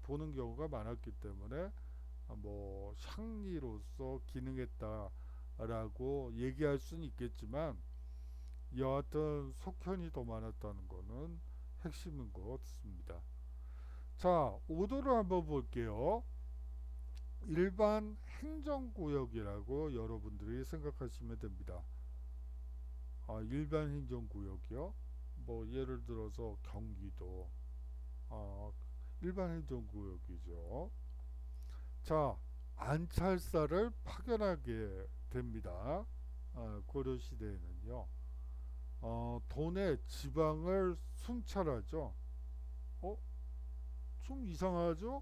Speaker 1: 보는 경우가 많았기 때문에 뭐 향리로서 기능했다라고 얘기할 수는 있겠지만 여하튼 속현이 더 많았다는 거는 핵심인 것 같습니다. 자, 5도를 한번 볼게요. 일반 행정구역이라고 여러분들이 생각하시면 됩니다. 일반 행정구역이요. 뭐 예를 들어서 경기도 일반 행정구역이죠. 자, 안찰사를 파견하게 됩니다. 고려시대에는요. 도내 지방을 순찰하죠. 좀 이상하죠?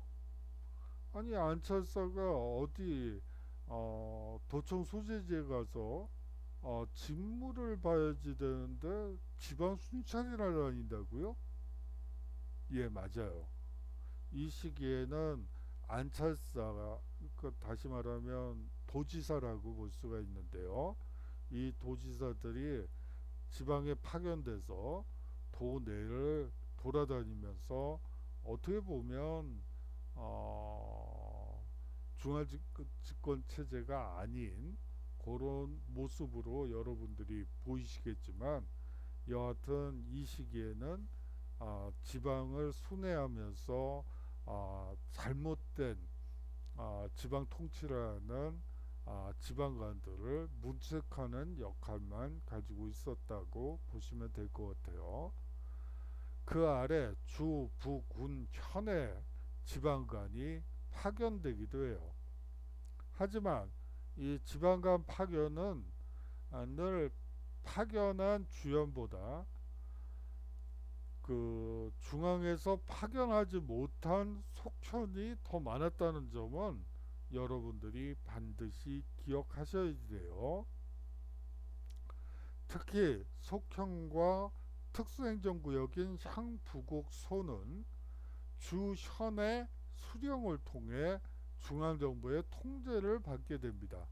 Speaker 1: 아니 안찰사가 어디 도청 소재지에 가서 직무를 봐야지 되는데 지방 순찰이나 다닌다고요? 예, 맞아요. 이 시기에는 안찰사가 다시 말하면 도지사라고 볼 수가 있는데요. 이 도지사들이 지방에 파견돼서 도내를 돌아다니면서 어떻게 보면 집권 체제가 아닌 그런 모습으로 여러분들이 보이시겠지만, 여하튼 이 시기에는 지방을 순회하면서 잘못된 지방 통치라는 지방관들을 문책하는 역할만 가지고 있었다고 보시면 될 것 같아요. 그 아래 주, 부, 군, 현의 지방관이 파견되기도 해요. 하지만 이 지방간 파견은 늘 파견한 주연보다 그 중앙에서 파견하지 못한 속편이 더 많았다는 점은 여러분들이 반드시 기억하셔야 돼요. 특히 속현과 특수행정구역인 향부곡소는 주현의 수령을 통해 중앙정부의 통제를 받게 됩니다.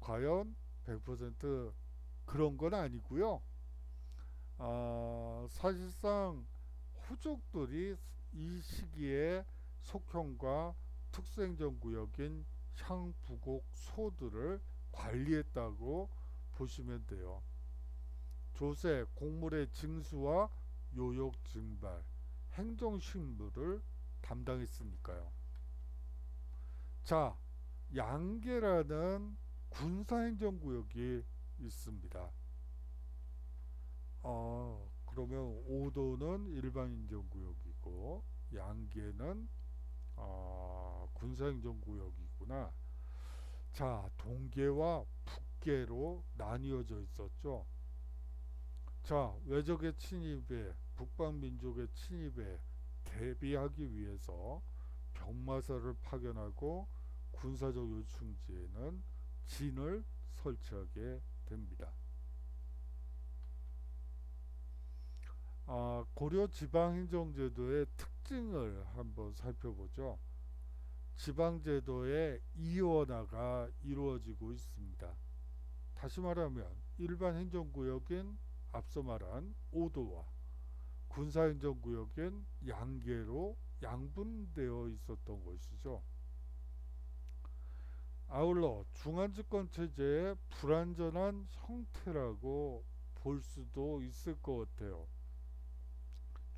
Speaker 1: 과연 100% 그런 건 아니고요. 사실상 호족들이 이 시기에 속현과 특수행정구역인 향부곡소들을 관리했다고 보시면 돼요. 조세, 공물의 징수와 요역 증발, 행정식무를 담당했으니까요. 자, 양계라는 군사행정구역이 있습니다. 그러면 오도는 일반행정구역이고 양계는 군사행정구역이구나. 자, 동계와 북계로 나뉘어져 있었죠. 자, 외적의 침입에, 북방민족의 침입에 대비하기 위해서 병마사를 파견하고 군사적 요충지에는 진을 설치하게 됩니다. 고려 지방행정제도의 특징을 한번 살펴보죠. 지방제도의 이원화가 이루어지고 있습니다. 다시 말하면 일반 행정구역인 앞서 말한 오도와 군사행정구역인 양계로 양분되어 있었던 것이죠. 아울러 중앙집권체제의 불완전한 형태라고 볼 수도 있을 것 같아요.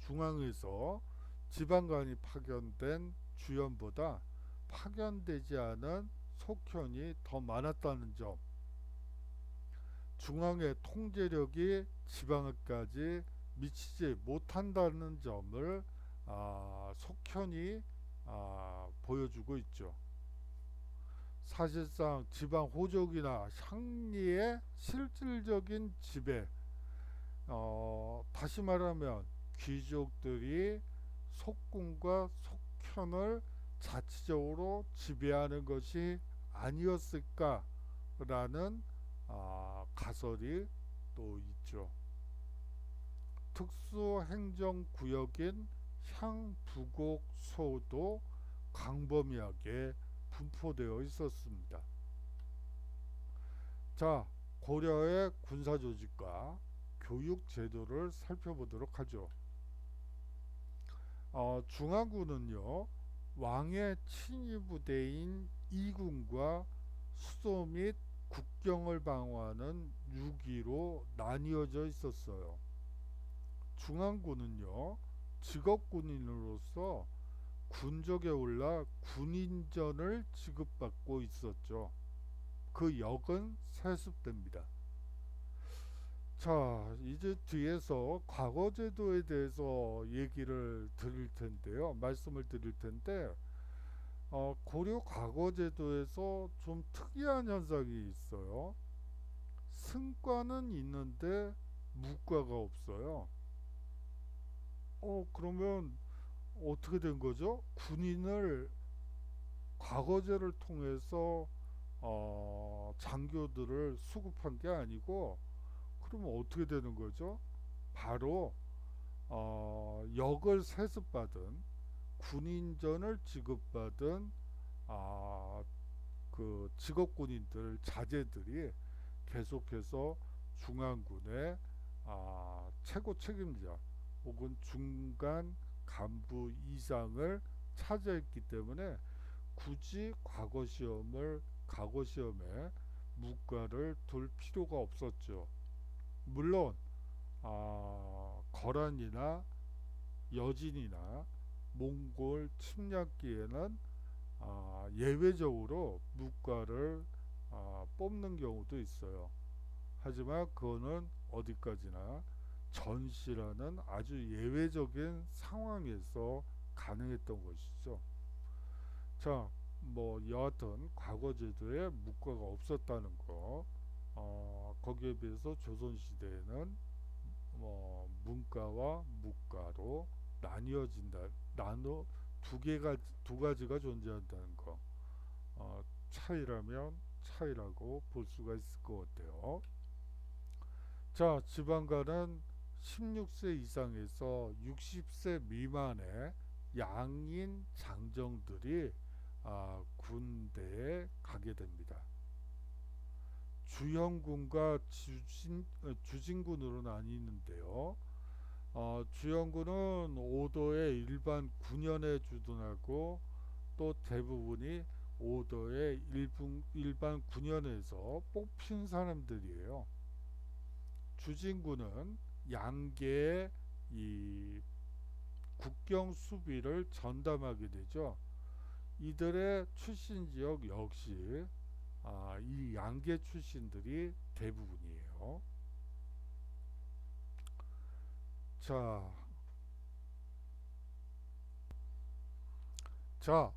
Speaker 1: 중앙에서 지방관이 파견된 주연보다 파견되지 않은 속현이 더 많았다는 점, 중앙의 통제력이 지방까지 미치지 못한다는 점을 속현이 보여주고 있죠. 사실상 지방 호족이나 향리의 실질적인 지배, 다시 말하면 귀족들이 속군과 속현을 자치적으로 지배하는 것이 아니었을까라는 가설이 또 있죠. 특수행정구역인 향부곡소도 광범위하게 분포되어 있었습니다. 자, 고려의 군사조직과 교육제도를 살펴보도록 하죠. 중앙군은요, 왕의 친위부대인 이군과 수도 및 국경을 방어하는 6기로 나뉘어져 있었어요. 중앙군은요, 직업군인으로서 군적에 올라 군인전을 지급받고 있었죠. 그 역은 세습됩니다. 자, 이제 뒤에서 과거제도에 대해서 얘기를 드릴 텐데요. 말씀을 드릴 텐데, 고려 과거제도에서 좀 특이한 현상이 있어요. 승과는 있는데 무과가 없어요. 그러면 어떻게 된 거죠? 군인을 과거제를 통해서 장교들을 수급한 게 아니고, 그러면 어떻게 되는 거죠? 바로 역을 세습받은 군인전을 지급받은 그 직업군인들 자제들이 계속해서 중앙군의 최고 책임자 혹은 중간 간부 이상을 차지했기 때문에 굳이 과거 시험에 무과를 둘 필요가 없었죠. 물론 거란이나 여진이나 몽골 침략기에는 예외적으로 무과를 뽑는 경우도 있어요. 하지만 그거는 어디까지나 전시라는 아주 예외적인 상황에서 가능했던 것이죠. 자, 뭐 여하튼 과거 제도에 무과가 없었다는 거, 거기에 비해서 조선 시대에는 문과와 무과로 나뉘어진다, 나눠 두 가지가 존재한다는 거, 차이라면 차이라고 볼 수가 있을 것 같아요. 자, 지방간은 16세 이상에서 60세 미만의 양인 장정들이 군대에 가게 됩니다. 주형군과 주진군으로 나뉘는데요. 주형군은 5도의 일반 군연에 주둔하고 또 대부분이 5도의 일반 군연에서 뽑힌 사람들이에요. 주진군은 양계의 이 국경 수비를 전담하게 되죠. 이들의 출신 지역 역시 이 양계 출신들이 대부분이에요. 자, 자,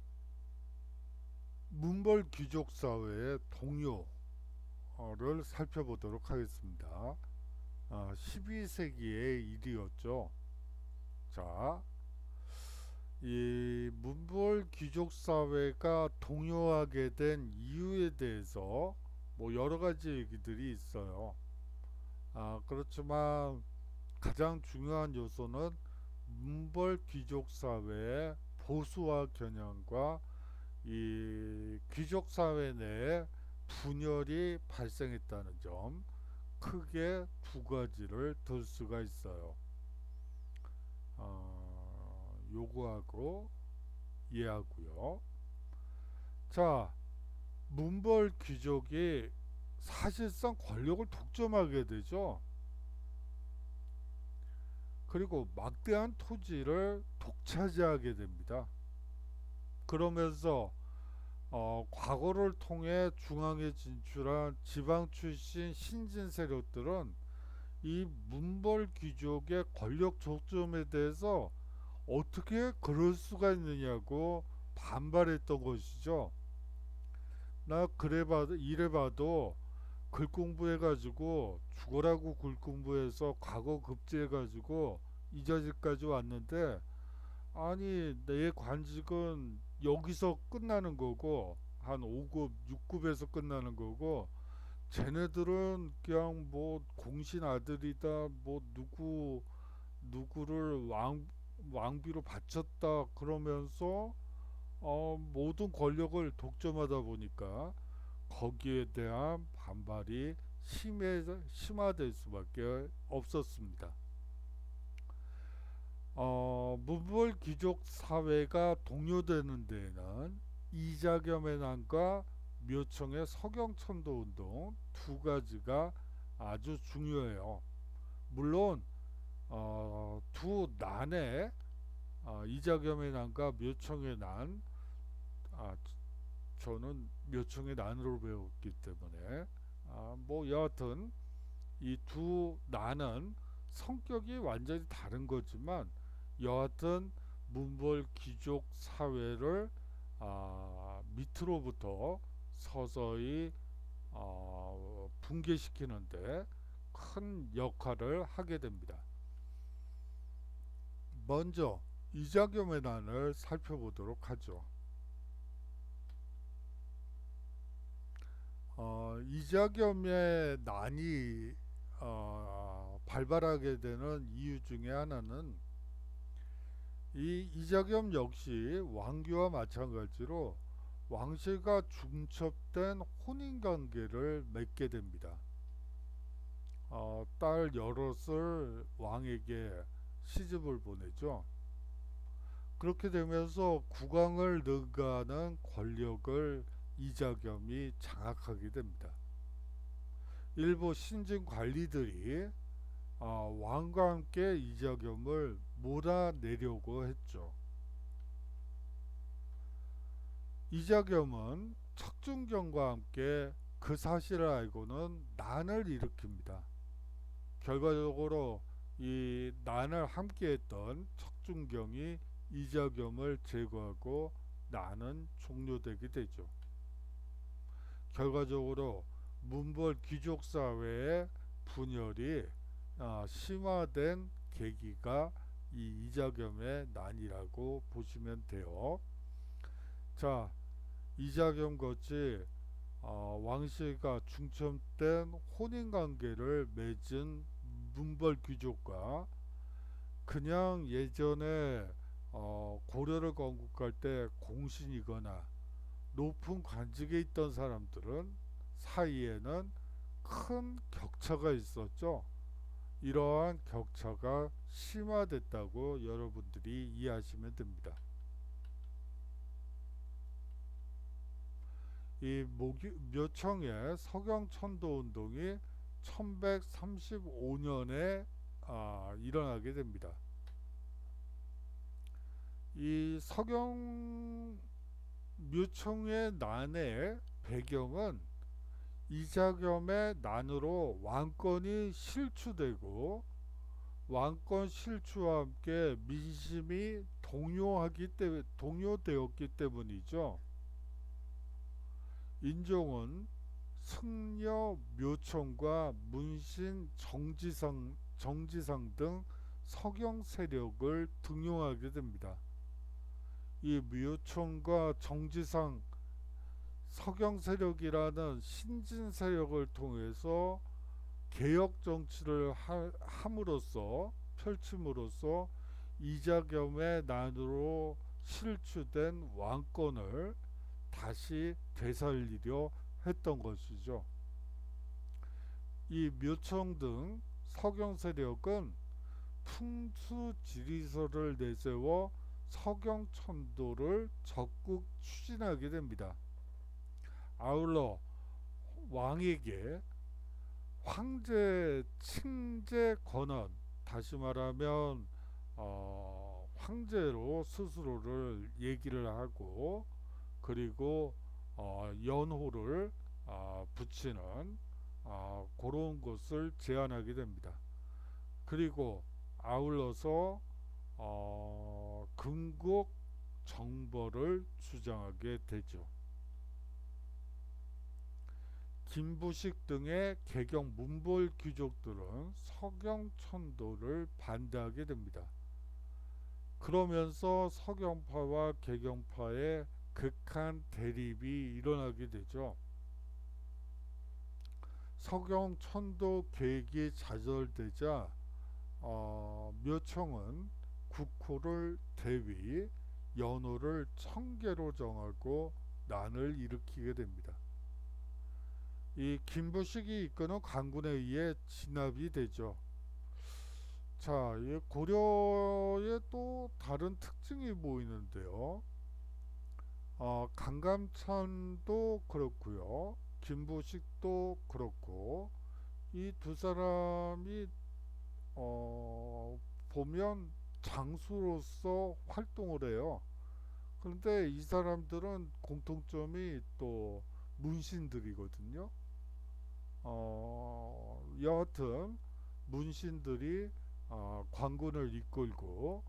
Speaker 1: 문벌 귀족 사회의 동요를 살펴보도록 하겠습니다. 12세기의 일이었죠. 자, 이 문벌 귀족 사회가 동요하게 된 이유에 대해서 뭐 여러 가지 얘기들이 있어요. 그렇지만 가장 중요한 요소는 문벌 귀족 사회의 보수화 겨냥과 이 귀족 사회 내에 분열이 발생했다는 점, 크게 두 가지를 들 수가 있어요. 요구하고 이해하고요. 자, 문벌 귀족이 사실상 권력을 독점하게 되죠. 그리고 막대한 토지를 독차지하게 됩니다. 그러면서 과거를 통해 중앙에 진출한 지방 출신 신진 세력들은 이 문벌 귀족의 권력 독점에 대해서 어떻게 그럴 수가 있느냐고 반발했던 것이죠. 나 그래 봐도 이래 봐도 글 공부해가지고 죽어라고 글 공부해서 과거 급제해가지고 이 자리까지 왔는데, 아니 내 관직은 여기서 끝나는 거고 한 5급 6급에서 끝나는 거고, 쟤네들은 그냥 뭐 공신 아들이다, 뭐 누구를 왕비로 바쳤다 그러면서 모든 권력을 독점하다 보니까 거기에 대한 반발이 심화될 수밖에 없었습니다. 문벌 귀족 사회가 동요되는 데에는 이자겸의 난과 묘청의 서경천도 운동 두 가지가 아주 중요해요. 물론 두 난에 이자겸의 난과 묘청의 난, 저는 묘청의 난으로 배웠기 때문에 뭐 여하튼 이 두 난은 성격이 완전히 다른 거지만 여하튼 문벌 귀족 사회를 밑으로부터 서서히 붕괴시키는데 큰 역할을 하게 됩니다. 먼저 이자겸의 난을 살펴보도록 하죠. 이자겸의 난이 발발하게 되는 이유 중에 하나는 이 이자겸 역시 왕규와 마찬가지로 왕실과 중첩된 혼인관계를 맺게 됩니다. 딸 여럿을 왕에게 시집을 보내죠. 그렇게 되면서 국왕을 능가하는 권력을 이자겸이 장악하게 됩니다. 일부 신진 관리들이 왕과 함께 이자겸을 몰아내려고 했죠. 이자겸은 척준경과 함께 그 사실을 알고는 난을 일으킵니다. 결과적으로 이 난을 함께했던 척준경이 이자겸을 제거하고 난은 종료되게 되죠. 결과적으로 문벌 귀족 사회의 분열이 심화된 계기가 이 이자겸의 난이라고 보시면 돼요. 자, 이자겸 같이 왕실과 중첩된 혼인관계를 맺은 문벌 귀족과 그냥 예전에 고려를 건국할 때 공신이거나 높은 관직에 있던 사람들은 사이에는 큰 격차가 있었죠. 이러한 격차가 심화됐다고 여러분들이 이해하시면 됩니다. 이 묘청의 서경천도 운동이 1135년에 일어나게 됩니다. 이 서경 묘청의 난의 배경은 이자겸의 난으로 왕권이 실추되고 왕권 실추와 함께 민심이 동요되었기 때문이죠. 인종은 승려 묘청과 문신 정지상 등 서경 세력을 등용하게 됩니다. 이 묘청과 정지상 서경 세력이라는 신진 세력을 통해서 개혁 정치를 펼침으로써 이자겸의 난으로 실추된 왕권을 다시 되살리려 했던 것이죠. 이 묘청 등 서경 세력은 풍수 지리설을 내세워 서경천도를 적극 추진하게 됩니다. 아울러 왕에게 황제 칭제 권한, 다시 말하면 황제로 스스로를 얘기를 하고 그리고 연호를 붙이는 그런 것을 제안하게 됩니다. 그리고 아울러서 금국 정벌을 주장하게 되죠. 김부식 등의 개경 문벌 귀족들은 서경천도를 반대하게 됩니다. 그러면서 서경파와 개경파의 극한 대립이 일어나게 되죠. 서경천도 계획이 좌절되자 묘청은 국호를 대위, 연호를 청계로 정하고 난을 일으키게 됩니다. 이 김부식이 이끄는 강군에 의해 진압이 되죠. 자, 이 고려의 또 다른 특징이 보이는데요. 강감찬도 그렇고요. 김부식도 그렇고 이 두 사람이 보면 장수로서 활동을 해요. 그런데 이 사람들은 공통점이 또 문신들이거든요. 여하튼 문신들이 관군을 이끌고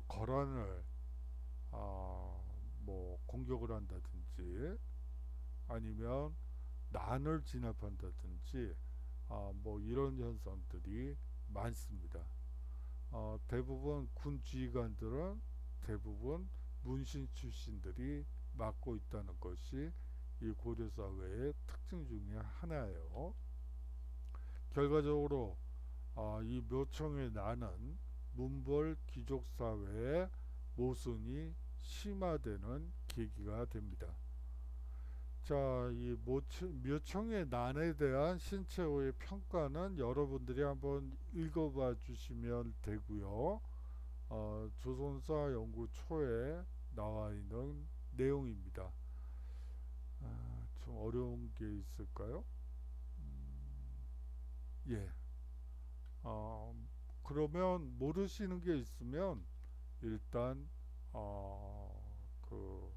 Speaker 1: 거란을 뭐 공격을 한다든지 아니면 난을 진압한다든지 뭐 이런 현상들이 많습니다. 대부분 군 지휘관들은 대부분 문신 출신들이 맡고 있다는 것이 이 고려 사회의 특징 중에 하나예요. 결과적으로 이 묘청의 난은 문벌 귀족 사회의 모순이 심화되는 계기가 됩니다. 자, 이 묘청의 난에 대한 신채호의 평가는 여러분들이 한번 읽어봐 주시면 되고요. 조선사 연구 초에 나와 있는 내용입니다. 좀 어려운 게 있을까요? 예. 어, 그러면 모르시는 게 있으면 일단 그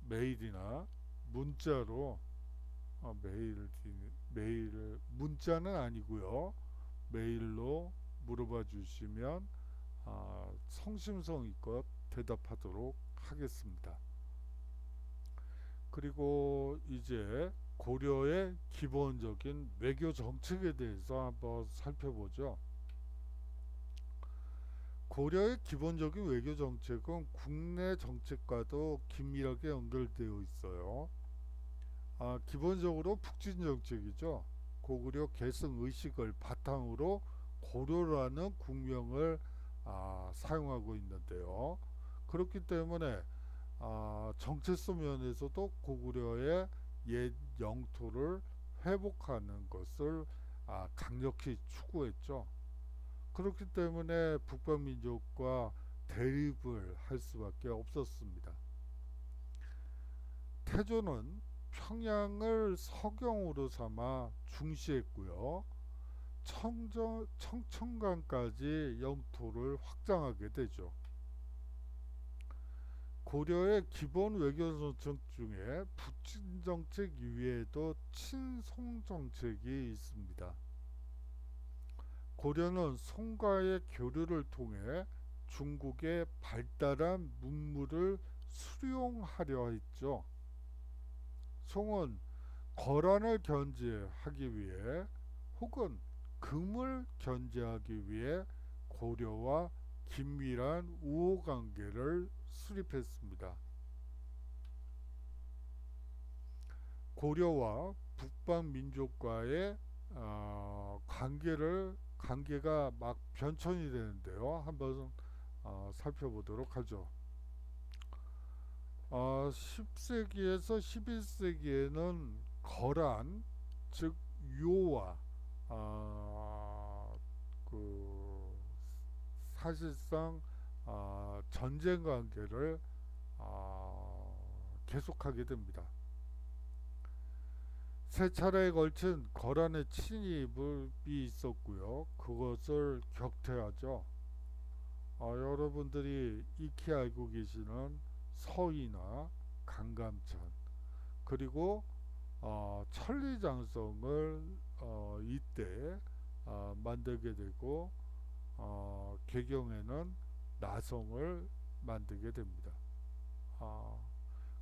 Speaker 1: 메일이나 문자로 메일 문자는 아니고요. 메일로 물어봐 주시면 성심성의껏 대답하도록 하겠습니다. 그리고 이제 고려의 기본적인 외교 정책에 대해서 한번 살펴보죠. 고려의 기본적인 외교 정책은 국내 정책과도 긴밀하게 연결되어 있어요. 기본적으로 북진 정책이죠. 고구려 계승 의식을 바탕으로 고려라는 국명을 사용하고 있는데요. 그렇기 때문에 정체성 면에서도 고구려의 옛 영토를 회복하는 것을 강력히 추구했죠. 그렇기 때문에 북방민족과 대립을 할 수밖에 없었습니다. 태조는 평양을 서경으로 삼아 중시했고요. 청천강까지 영토를 확장하게 되죠. 고려의 기본 외교 정책 중에 북진 정책 이외에도 친송 정책이 있습니다. 고려는 송과의 교류를 통해 중국의 발달한 문물을 수용하려 했죠. 송은 거란을 견제하기 위해 혹은 금을 견제하기 위해 고려와 긴밀한 우호관계를 수립했습니다. 고려와 북방 민족과의 관계가 막 변천이 되는데요. 한번 살펴보도록 하죠. 10세기에서 11세기에는 거란, 즉 요와 그 사실상 전쟁 관계를 계속하게 됩니다. 세 차례에 걸친 거란의 침입이 있었고요. 그것을 격퇴하죠. 여러분들이 익히 알고 계시는 서희나 강감찬 그리고 천리장성을 이때 만들게 되고 개경에는 나성을 만들게 됩니다.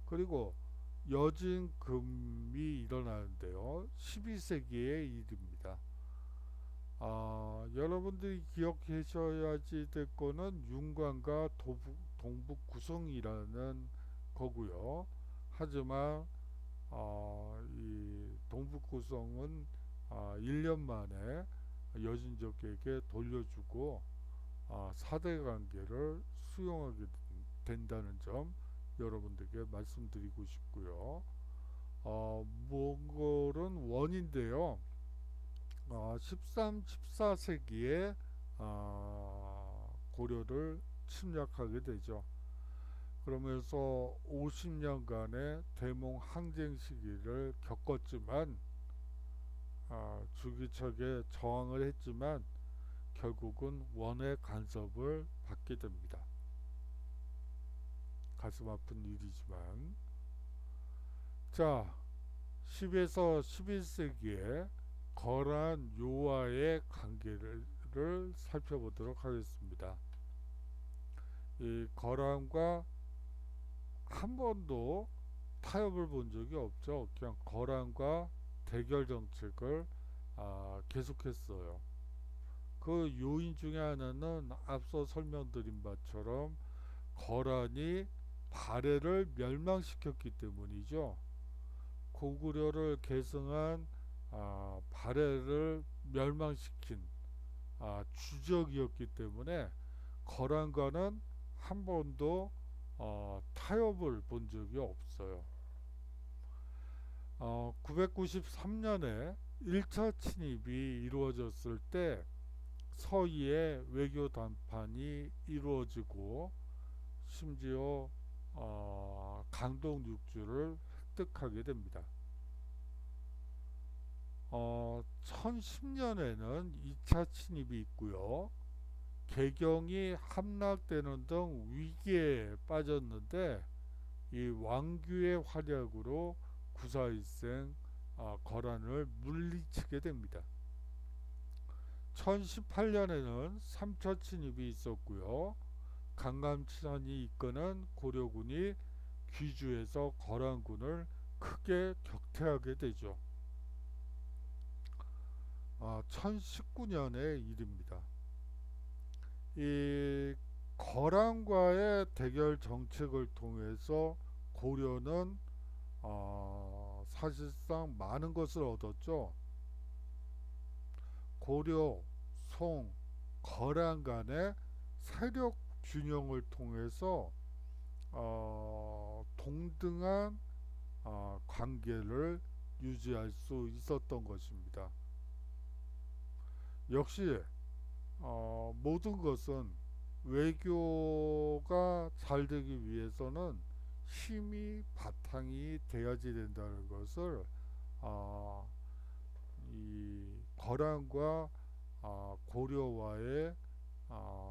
Speaker 1: 그리고 여진금이 일어나는데요. 12세기의 일입니다. 여러분들이 기억하셔야지 될 거는 윤관과 동북 구성이라는 거고요. 하지만 이 동북 구성은 1년 만에 여진족에게 돌려주고 사대 관계를 수용하게 된다는 점 여러분들께 말씀드리고 싶고요. 몽골은 원인데요. 13, 14세기에 고려를 침략하게 되죠. 그러면서 50년간의 대몽 항쟁 시기를 겪었지만 주기적에 저항을 했지만 결국은 원의 간섭을 받게 됩니다. 가슴 아픈 일이지만 자 10에서 11세기에 거란 요와의 관계를 살펴보도록 하겠습니다. 이 거란과 한 번도 타협을 본 적이 없죠. 그냥 거란과 대결 정책을 계속했어요. 그 요인 중에 하나는 앞서 설명드린 바처럼 거란이 발해를 멸망시켰기 때문이죠. 고구려를 계승한 발해를 멸망시킨 주적이었기 때문에 거란과는 한 번도 타협을 본 적이 없어요. 993년에 1차 침입이 이루어졌을 때 서희의 외교 담판이 이루어지고 심지어 강동 육주를 획득하게 됩니다. 1010년에는 2차 침입이 있고요. 개경이 함락되는 등 위기에 빠졌는데 이 왕규의 활약으로 구사일생 거란을 물리치게 됩니다. 1018년에는 3차 침입이 있었고요. 강감찬이 이끄는 고려군이 귀주에서 거란군을 크게 격퇴하게 되죠. 1019년의 일입니다. 이 거란과의 대결 정책을 통해서 고려는 사실상 많은 것을 얻었죠. 고려, 송, 거란 간의 세력 균형을 통해서 동등한 관계를 유지할 수 있었던 것입니다. 역시 모든 것은 외교가 잘 되기 위해서는 힘이 바탕이 되어야지 된다는 것을 이 거란과 고려와의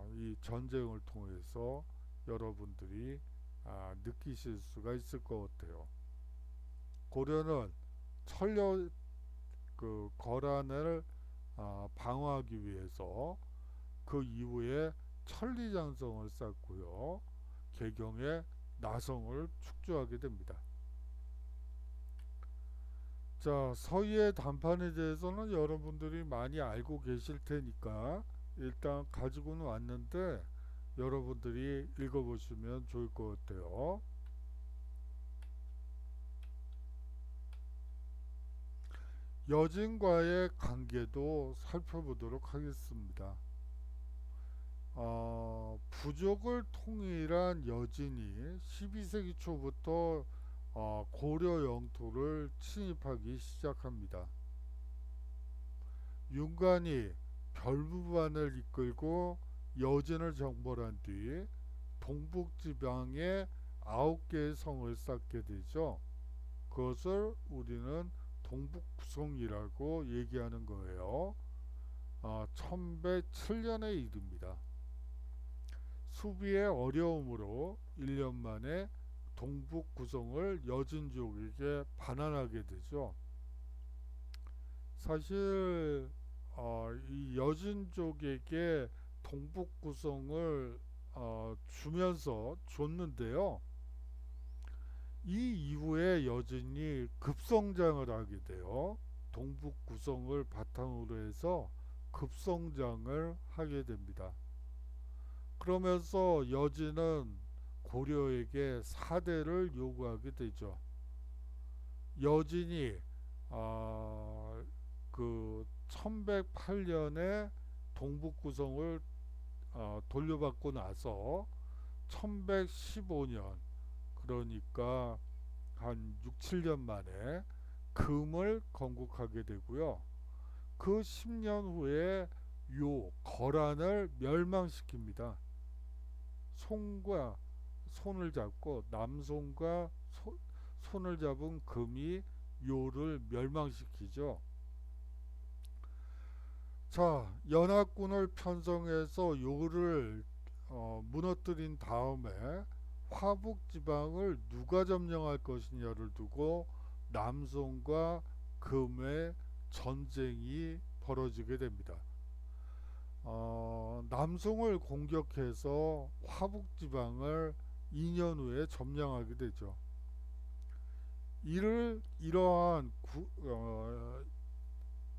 Speaker 1: 이 전쟁을 통해서 여러분들이 느끼실 수가 있을 것 같아요. 고려는 거란을 방어하기 위해서 그 이후에 천리장성을 쌓고요. 개경에 나성을 축조하게 됩니다. 자, 서희의 단판에 대해서는 여러분들이 많이 알고 계실 테니까 일단 가지고는 왔는데 여러분들이 읽어보시면 좋을 것 같아요. 여진과의 관계도 살펴보도록 하겠습니다. 부족을 통일한 여진이 12세기 초부터 고려 영토를 침입하기 시작합니다. 윤관이 별부반을 이끌고 여진을 정벌한 뒤 동북지방에 9개의 성을 쌓게 되죠. 그것을 우리는 동북구성이라고 얘기하는 거예요. 1107년의 일입니다. 수비의 어려움으로 1년 만에 동북구성을 여진족에게 반환하게 되죠. 사실 이 여진족에게 동북구성을 주면서 줬는데요. 이 이후에 여진이 급성장을 하게 돼요. 동북구성을 바탕으로 해서 급성장을 하게 됩니다. 그러면서 여진은 고려에게 사대를 요구하게 되죠. 여진이 그 1108년에 동북구성을 돌려받고 나서 1115년 그러니까 한 6, 7년 만에 금을 건국하게 되고요. 그 10년 후에 거란을 멸망시킵니다. 송과 손을 잡고 남송과 손을 잡은 금이 요를 멸망시키죠. 자, 연합군을 편성해서 요를 무너뜨린 다음에 화북 지방을 누가 점령할 것이냐를 두고 남송과 금의 전쟁이 벌어지게 됩니다. 남송을 공격해서 화북 지방을 2년 후에 점령하게 되죠.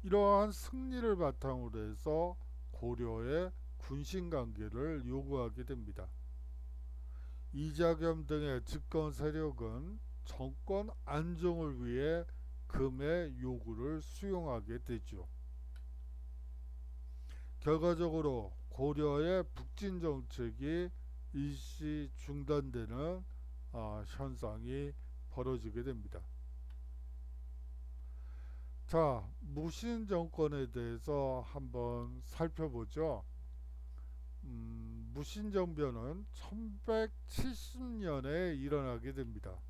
Speaker 1: 이러한 승리를 바탕으로 해서 고려의 군신 관계를 요구하게 됩니다. 이자겸 등의 집권 세력은 정권 안정을 위해 금의 요구를 수용하게 되죠. 결과적으로 고려의 북진 정책이 일시 중단되는 현상이 벌어지게 됩니다. 자, 무신 정권에 대해서 한번 살펴보죠. 무신정변은 1170년에 일어나게 됩니다.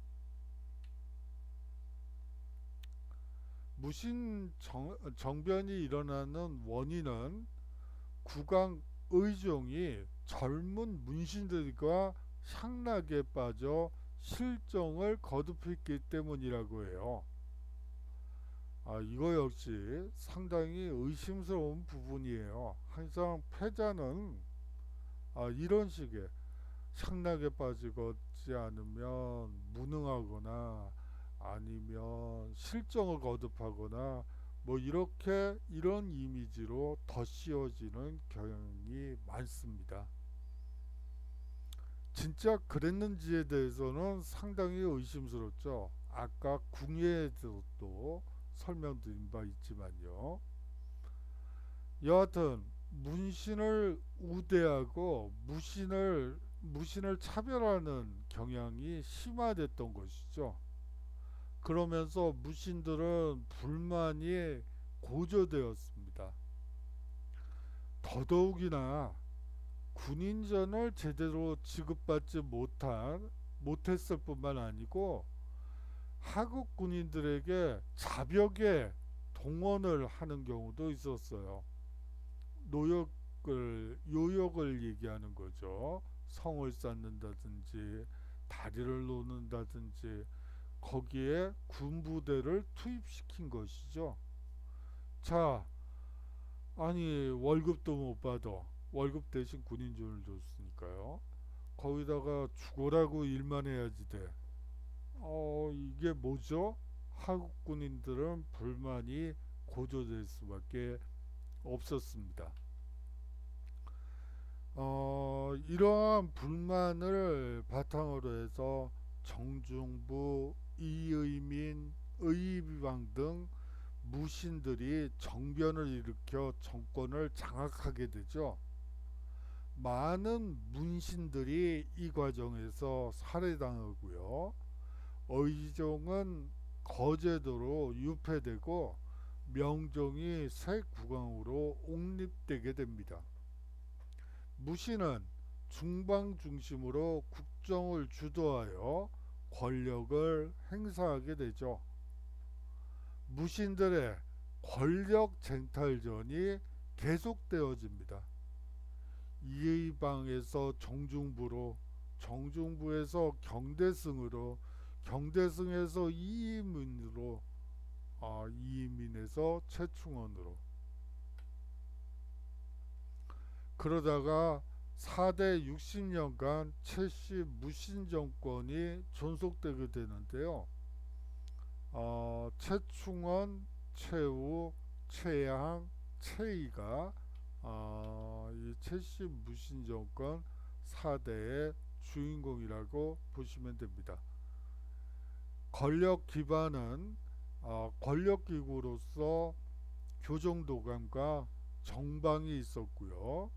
Speaker 1: 정변이 일어나는 원인은 국왕 의종이 젊은 문신들과 향락에 빠져 실정을 거듭했기 때문이라고 해요. 이거 역시 상당히 의심스러운 부분이에요. 항상 패자는 이런 식의 향락에 빠지지 않으면 무능하거나 아니면 실정을 거듭하거나 뭐 이렇게 이런 이미지로 덧씌워지는 경향이 많습니다. 진짜 그랬는지에 대해서는 상당히 의심스럽죠. 아까 궁예에서도 설명드린 바 있지만요. 여하튼 문신을 우대하고 무신을 차별하는 경향이 심화됐던 것이죠. 그러면서 무신들은 불만이 고조되었습니다. 더더욱이나 군인전을 제대로 지급받지 못했을 뿐만 아니고 하급 군인들에게 자벽에 동원을 하는 경우도 있었어요. 요역을 얘기하는 거죠. 성을 쌓는다든지 다리를 놓는다든지 거기에 군부대를 투입시킨 것이죠. 자, 아니 월급도 못 받아. 월급 대신 군인전을 줬으니까요. 거기다가 죽어라고 일만 해야지 돼. 이게 뭐죠? 하국 군인들은 불만이 고조될 수밖에 없었습니다. 이러한 불만을 바탕으로 해서 정중부, 이의민, 의비방 등 무신들이 정변을 일으켜 정권을 장악하게 되죠. 많은 문신들이 이 과정에서 살해당하고요. 의종은 거제도로 유폐되고 명종이 새 국왕으로 옹립되게 됩니다. 무신은 중방 중심으로 국정을 주도하여 권력을 행사하게 되죠. 무신들의 권력 쟁탈전이 계속되어집니다. 이의방에서 정중부로, 정중부에서 경대승으로, 경대승에서 이의민으로, 이의민에서 최충원으로. 그러다가 4대 60년간 최씨 무신 정권이 존속되게 되는데요. 최충원, 최우, 최양, 최이가 이 최씨 무신 정권 4대의 주인공이라고 보시면 됩니다. 권력 기반은 권력기구로서 교정도감과 정방이 있었고요.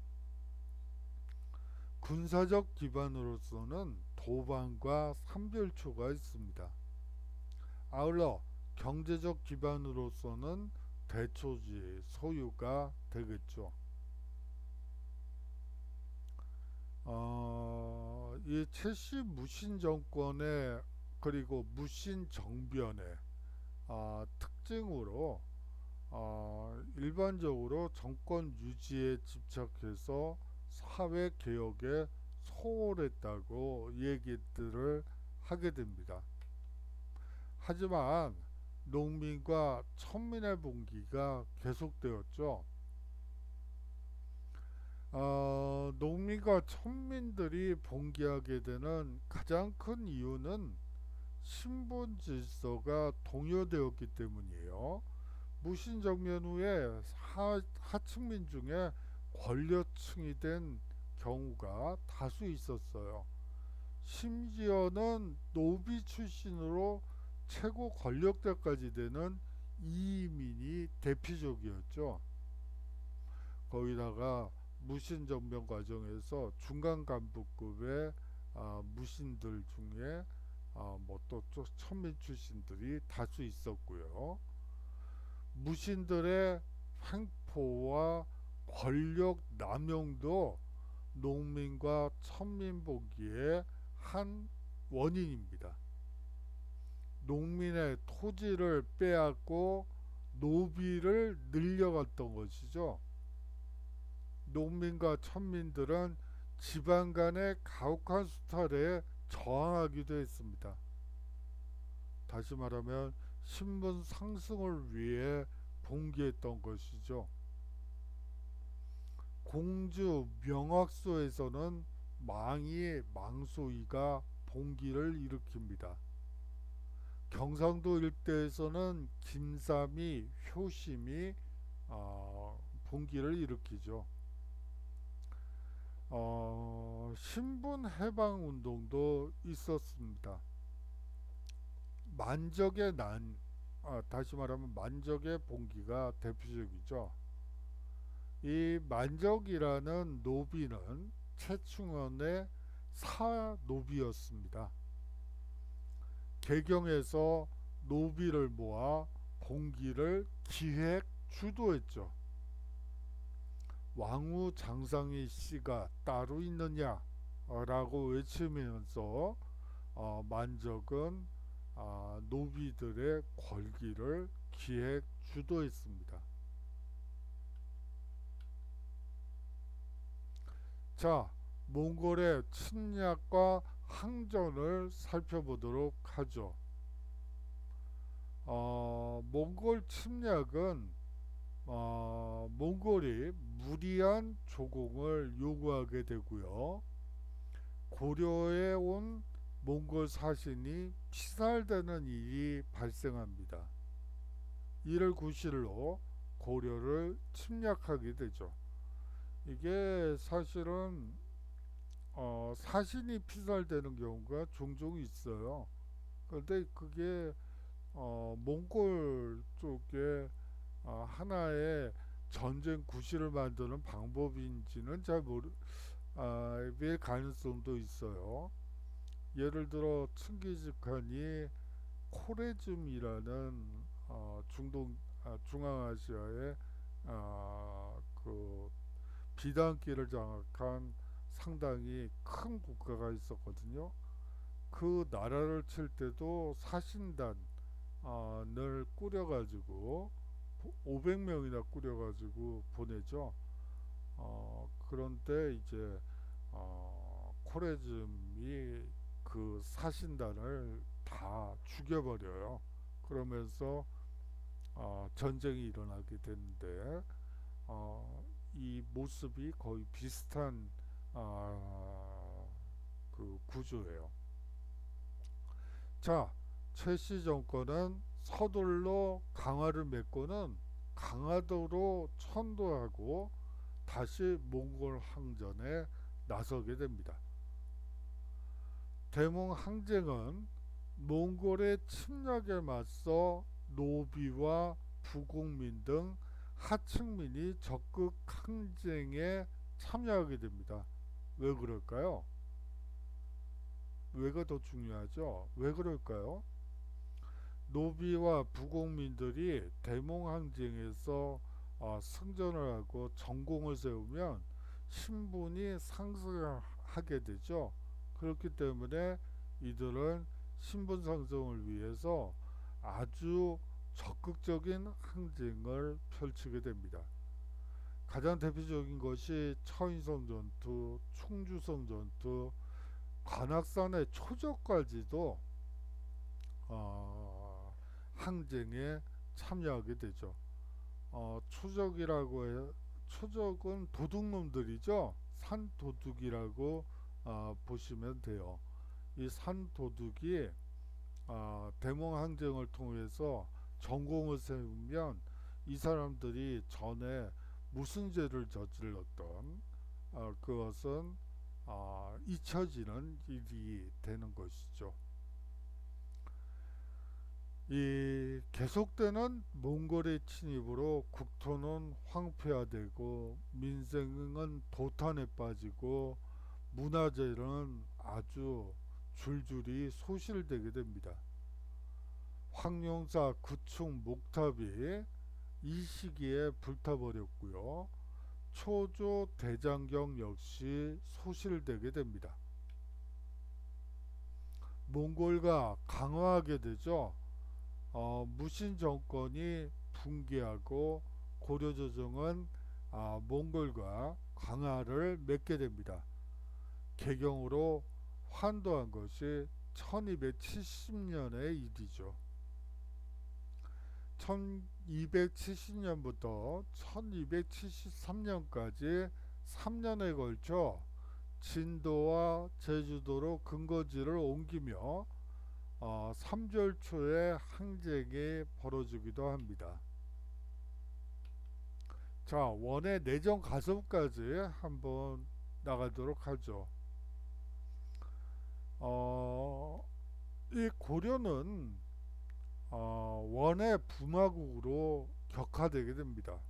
Speaker 1: 군사적 기반으로서는 도방과 삼별초가 있습니다. 아울러 경제적 기반으로서는 대초지, 소유가 되겠죠. 이 최씨 무신 정권의 그리고 무신 정변의 특징으로 일반적으로 정권 유지에 집착해서 사회 개혁에 소홀했다고 얘기들을 하게 됩니다. 하지만 농민과 천민의 봉기가 계속되었죠. 농민과 천민들이 봉기하게 되는 가장 큰 이유는 신분 질서가 동요되었기 때문이에요. 무신정변 후에 하층민 중에 권력층이 된 경우가 다수 있었어요. 심지어는 노비 출신으로 최고 권력자까지 되는 이민이 대표적이었죠. 거기다가 무신정변 과정에서 중간 간부급의 무신들 중에 뭐 또 천민 출신들이 다수 있었고요. 무신들의 횡포와 권력 남용도 농민과 천민 보기의 한 원인입니다. 농민의 토지를 빼앗고 노비를 늘려갔던 것이죠. 농민과 천민들은 지방 간의 가혹한 수탈에 저항하기도 했습니다. 다시 말하면 신분 상승을 위해 봉기했던 것이죠. 공주 명확소에서는 망이 망소이가 봉기를 일으킵니다. 경상도 일대에서는 김삼이 효심이 봉기를 일으키죠. 신분 해방 운동도 있었습니다. 만적의 다시 말하면 만적의 봉기가 대표적이죠. 이 만적이라는 노비는 최충원의 사노비였습니다. 개경에서 노비를 모아 봉기를 기획 주도했죠. 왕후 장상희 씨가 따로 있느냐 라고 외치면서 만적은 노비들의 궐기를 기획 주도했습니다. 자, 몽골의 침략과 항전을 살펴보도록 하죠. 몽골 침략은 몽골이 무리한 조공을 요구하게 되고요. 고려에 온 몽골 사신이 피살되는 일이 발생합니다. 이를 구실로 고려를 침략하게 되죠. 이게 사실은 사신이 피살되는 경우가 종종 있어요. 그런데 그게 몽골 쪽에 하나의 전쟁 구실을 만드는 방법인지는 잘 일 가능성도 있어요. 예를 들어 칭기즈칸이 코레즘이라는 중앙아시아의 그 비단길을 장악한 상당히 큰 국가가 있었거든요. 그 나라를 칠 때도 사신단을 꾸려가지고 500명이나 꾸려가지고 보내죠. 그런데 이제 코레즘이 그 사신단을 다 죽여버려요. 그러면서 전쟁이 일어나게 되는데 이 모습이 거의 비슷한 그 구조예요. 자, 최씨 정권은 서둘러 강화를 맺고는 강화도로 천도하고 다시 몽골 항전에 나서게 됩니다. 대몽 항쟁은 몽골의 침략에 맞서 노비와 부국민 등 하층민이 적극 항쟁에 참여하게 됩니다. 왜 그럴까요? 왜가 더 중요하죠? 왜 그럴까요? 노비와 부국민들이 대몽 항쟁에서 승전을 하고 전공을 세우면 신분이 상승하게 되죠. 그렇기 때문에 이들은 신분 상승을 위해서 아주 적극적인 항쟁을 펼치게 됩니다. 가장 대표적인 것이 처인성 전투, 충주성 전투, 관악산의 초적까지도 항쟁에 참여하게 되죠. 초적이라고 해요. 초적은 도둑놈들이죠. 산도둑이라고 보시면 돼요. 이 산도둑이 대몽 항쟁을 통해서 전공을 세우면 이 사람들이 전에 무슨 죄를 저질렀던 그것은 잊혀지는 일이 되는 것이죠. 이 계속되는 몽골의 침입으로 국토는 황폐화되고 민생은 도탄에 빠지고 문화재는 아주 줄줄이 소실되게 됩니다. 황룡사 구축 목탑이 이 시기에 불타버렸고요. 초조 대장경 역시 소실되게 됩니다. 몽골과 강화하게 되죠. 무신 정권이 붕괴하고 고려조정은 몽골과 강화를 맺게 됩니다. 개경으로 환도한 것이 1270년의 일이죠. 1270년부터 1273년까지 3년에 걸쳐 진도와 제주도로 근거지를 옮기며 3개월 초에 항쟁이 벌어지기도 합니다. 자, 원의 내정 가설까지 한번 나가도록 하죠. 이 고려는 원의 부마국으로 격화되게 됩니다.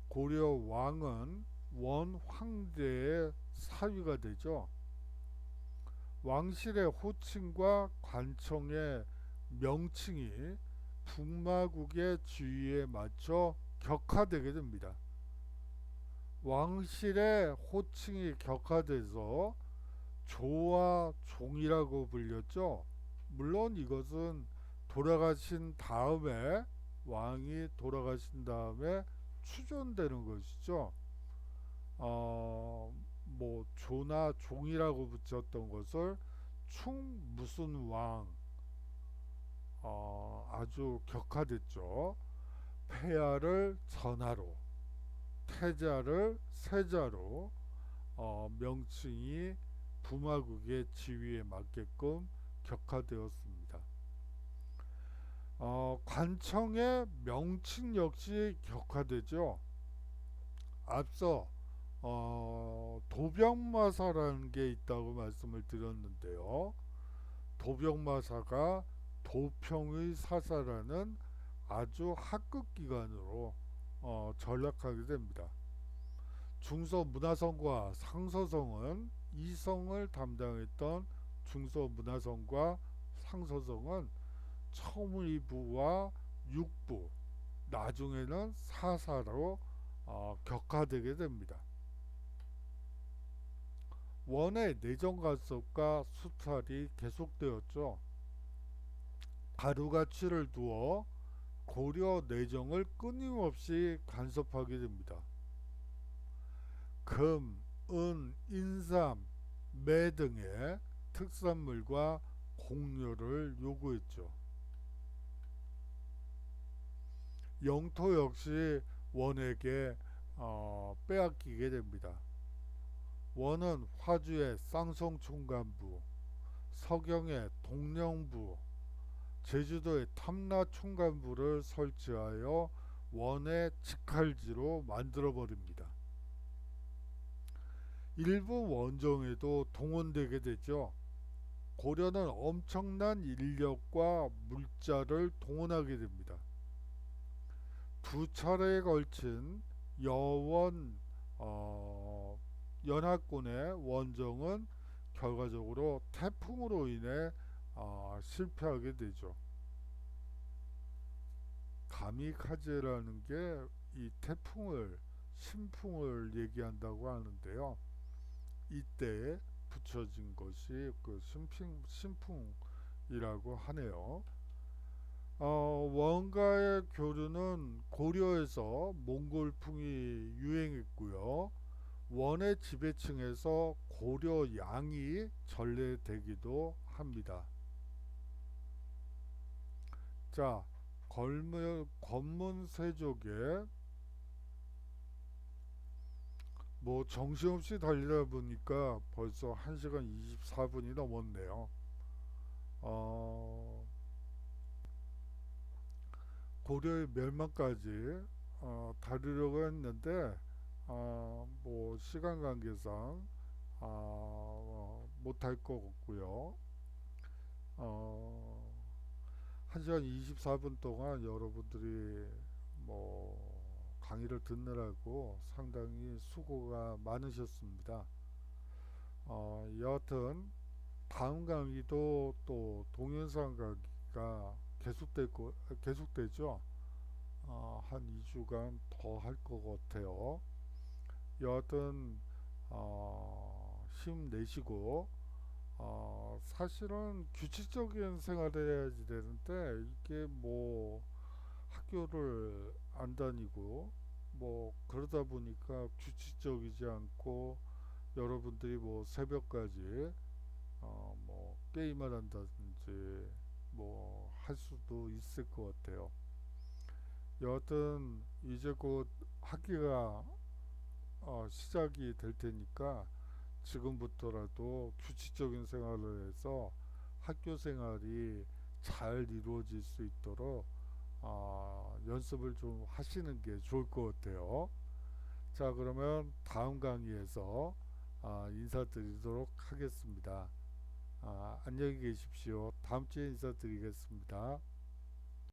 Speaker 1: 고려 왕은 원 황제의 사위가 되죠. 왕실의 호칭과 관청의 명칭이 북마국의 지위에 맞춰 격화되게 됩니다. 왕실의 호칭이 격화돼서 조와 종이라고 불렸죠. 물론 이것은 돌아가신 다음에 왕이 돌아가신 다음에 추존되는 것이죠. 뭐 조나 종이라고 붙였던 것을 충 무슨 왕 아주 격화됐죠. 폐하를 전하로, 태자를 세자로 명칭이 부마국의 지위에 맞게끔 격화되었습니다. 관청의 명칭 역시 격화되죠. 앞서 도병마사라는 게 있다고 말씀을 드렸는데요. 도병마사가 도평의 사사라는 아주 하급 기관으로 전락하게 됩니다. 중서문화성과 상서성은 이성을 담당했던 중서문화성과 상서성은 첨의부와 육부, 나중에는 사사로 격화되게 됩니다. 원의 내정간섭과 수탈이 계속되었죠. 가루가치를 두어 고려 내정을 끊임없이 간섭하게 됩니다. 금, 은, 인삼, 매 등의 특산물과 공료를 요구했죠. 영토 역시 원에게 빼앗기게 됩니다. 원은 화주의 쌍성총관부, 서경의 동령부, 제주도의 탐라총관부를 설치하여 원의 직할지로 만들어버립니다. 일부 원정에도 동원되게 되죠. 고려는 엄청난 인력과 물자를 동원하게 됩니다. 두 차례에 걸친 여원 연합군의 원정은 결과적으로 태풍으로 인해 실패하게 되죠. 가미카제라는 게 이 태풍을 신풍을 얘기한다고 하는데요. 이때 붙여진 것이 그 신풍이라고 하네요. 원가의 교류는 고려에서 몽골풍이 유행했고요. 원의 지배층에서 고려 양이 전래되기도 합니다. 자, 권문세족의 뭐 정신없이 달리다 보니까 벌써 1시간 24분이 넘었네요. 고려의 멸망까지 다루려고 했는데 뭐 시간 관계상 못할 것 같고요. 1시간 24분 동안 여러분들이 뭐 강의를 듣느라고 상당히 수고가 많으셨습니다. 여하튼 다음 강의도 또 동영상 강의가 계속되죠. 한 2주간 더 할 것 같아요. 여하튼 힘내시고 사실은 규칙적인 생활을 해야지 되는데 이게 뭐 학교를 안 다니고 뭐 그러다 보니까 규칙적이지 않고 여러분들이 뭐 새벽까지 뭐 게임을 한다든지 뭐 할 수도 있을 것 같아요. 여하튼 이제 곧 학기가 시작이 될 테니까 지금부터라도 규칙적인 생활을 해서 학교 생활이 잘 이루어질 수 있도록 연습을 좀 하시는 게 좋을 것 같아요. 자, 그러면 다음 강의에서 인사드리도록 하겠습니다. 안녕히 계십시오. 다음 주에 인사드리겠습니다.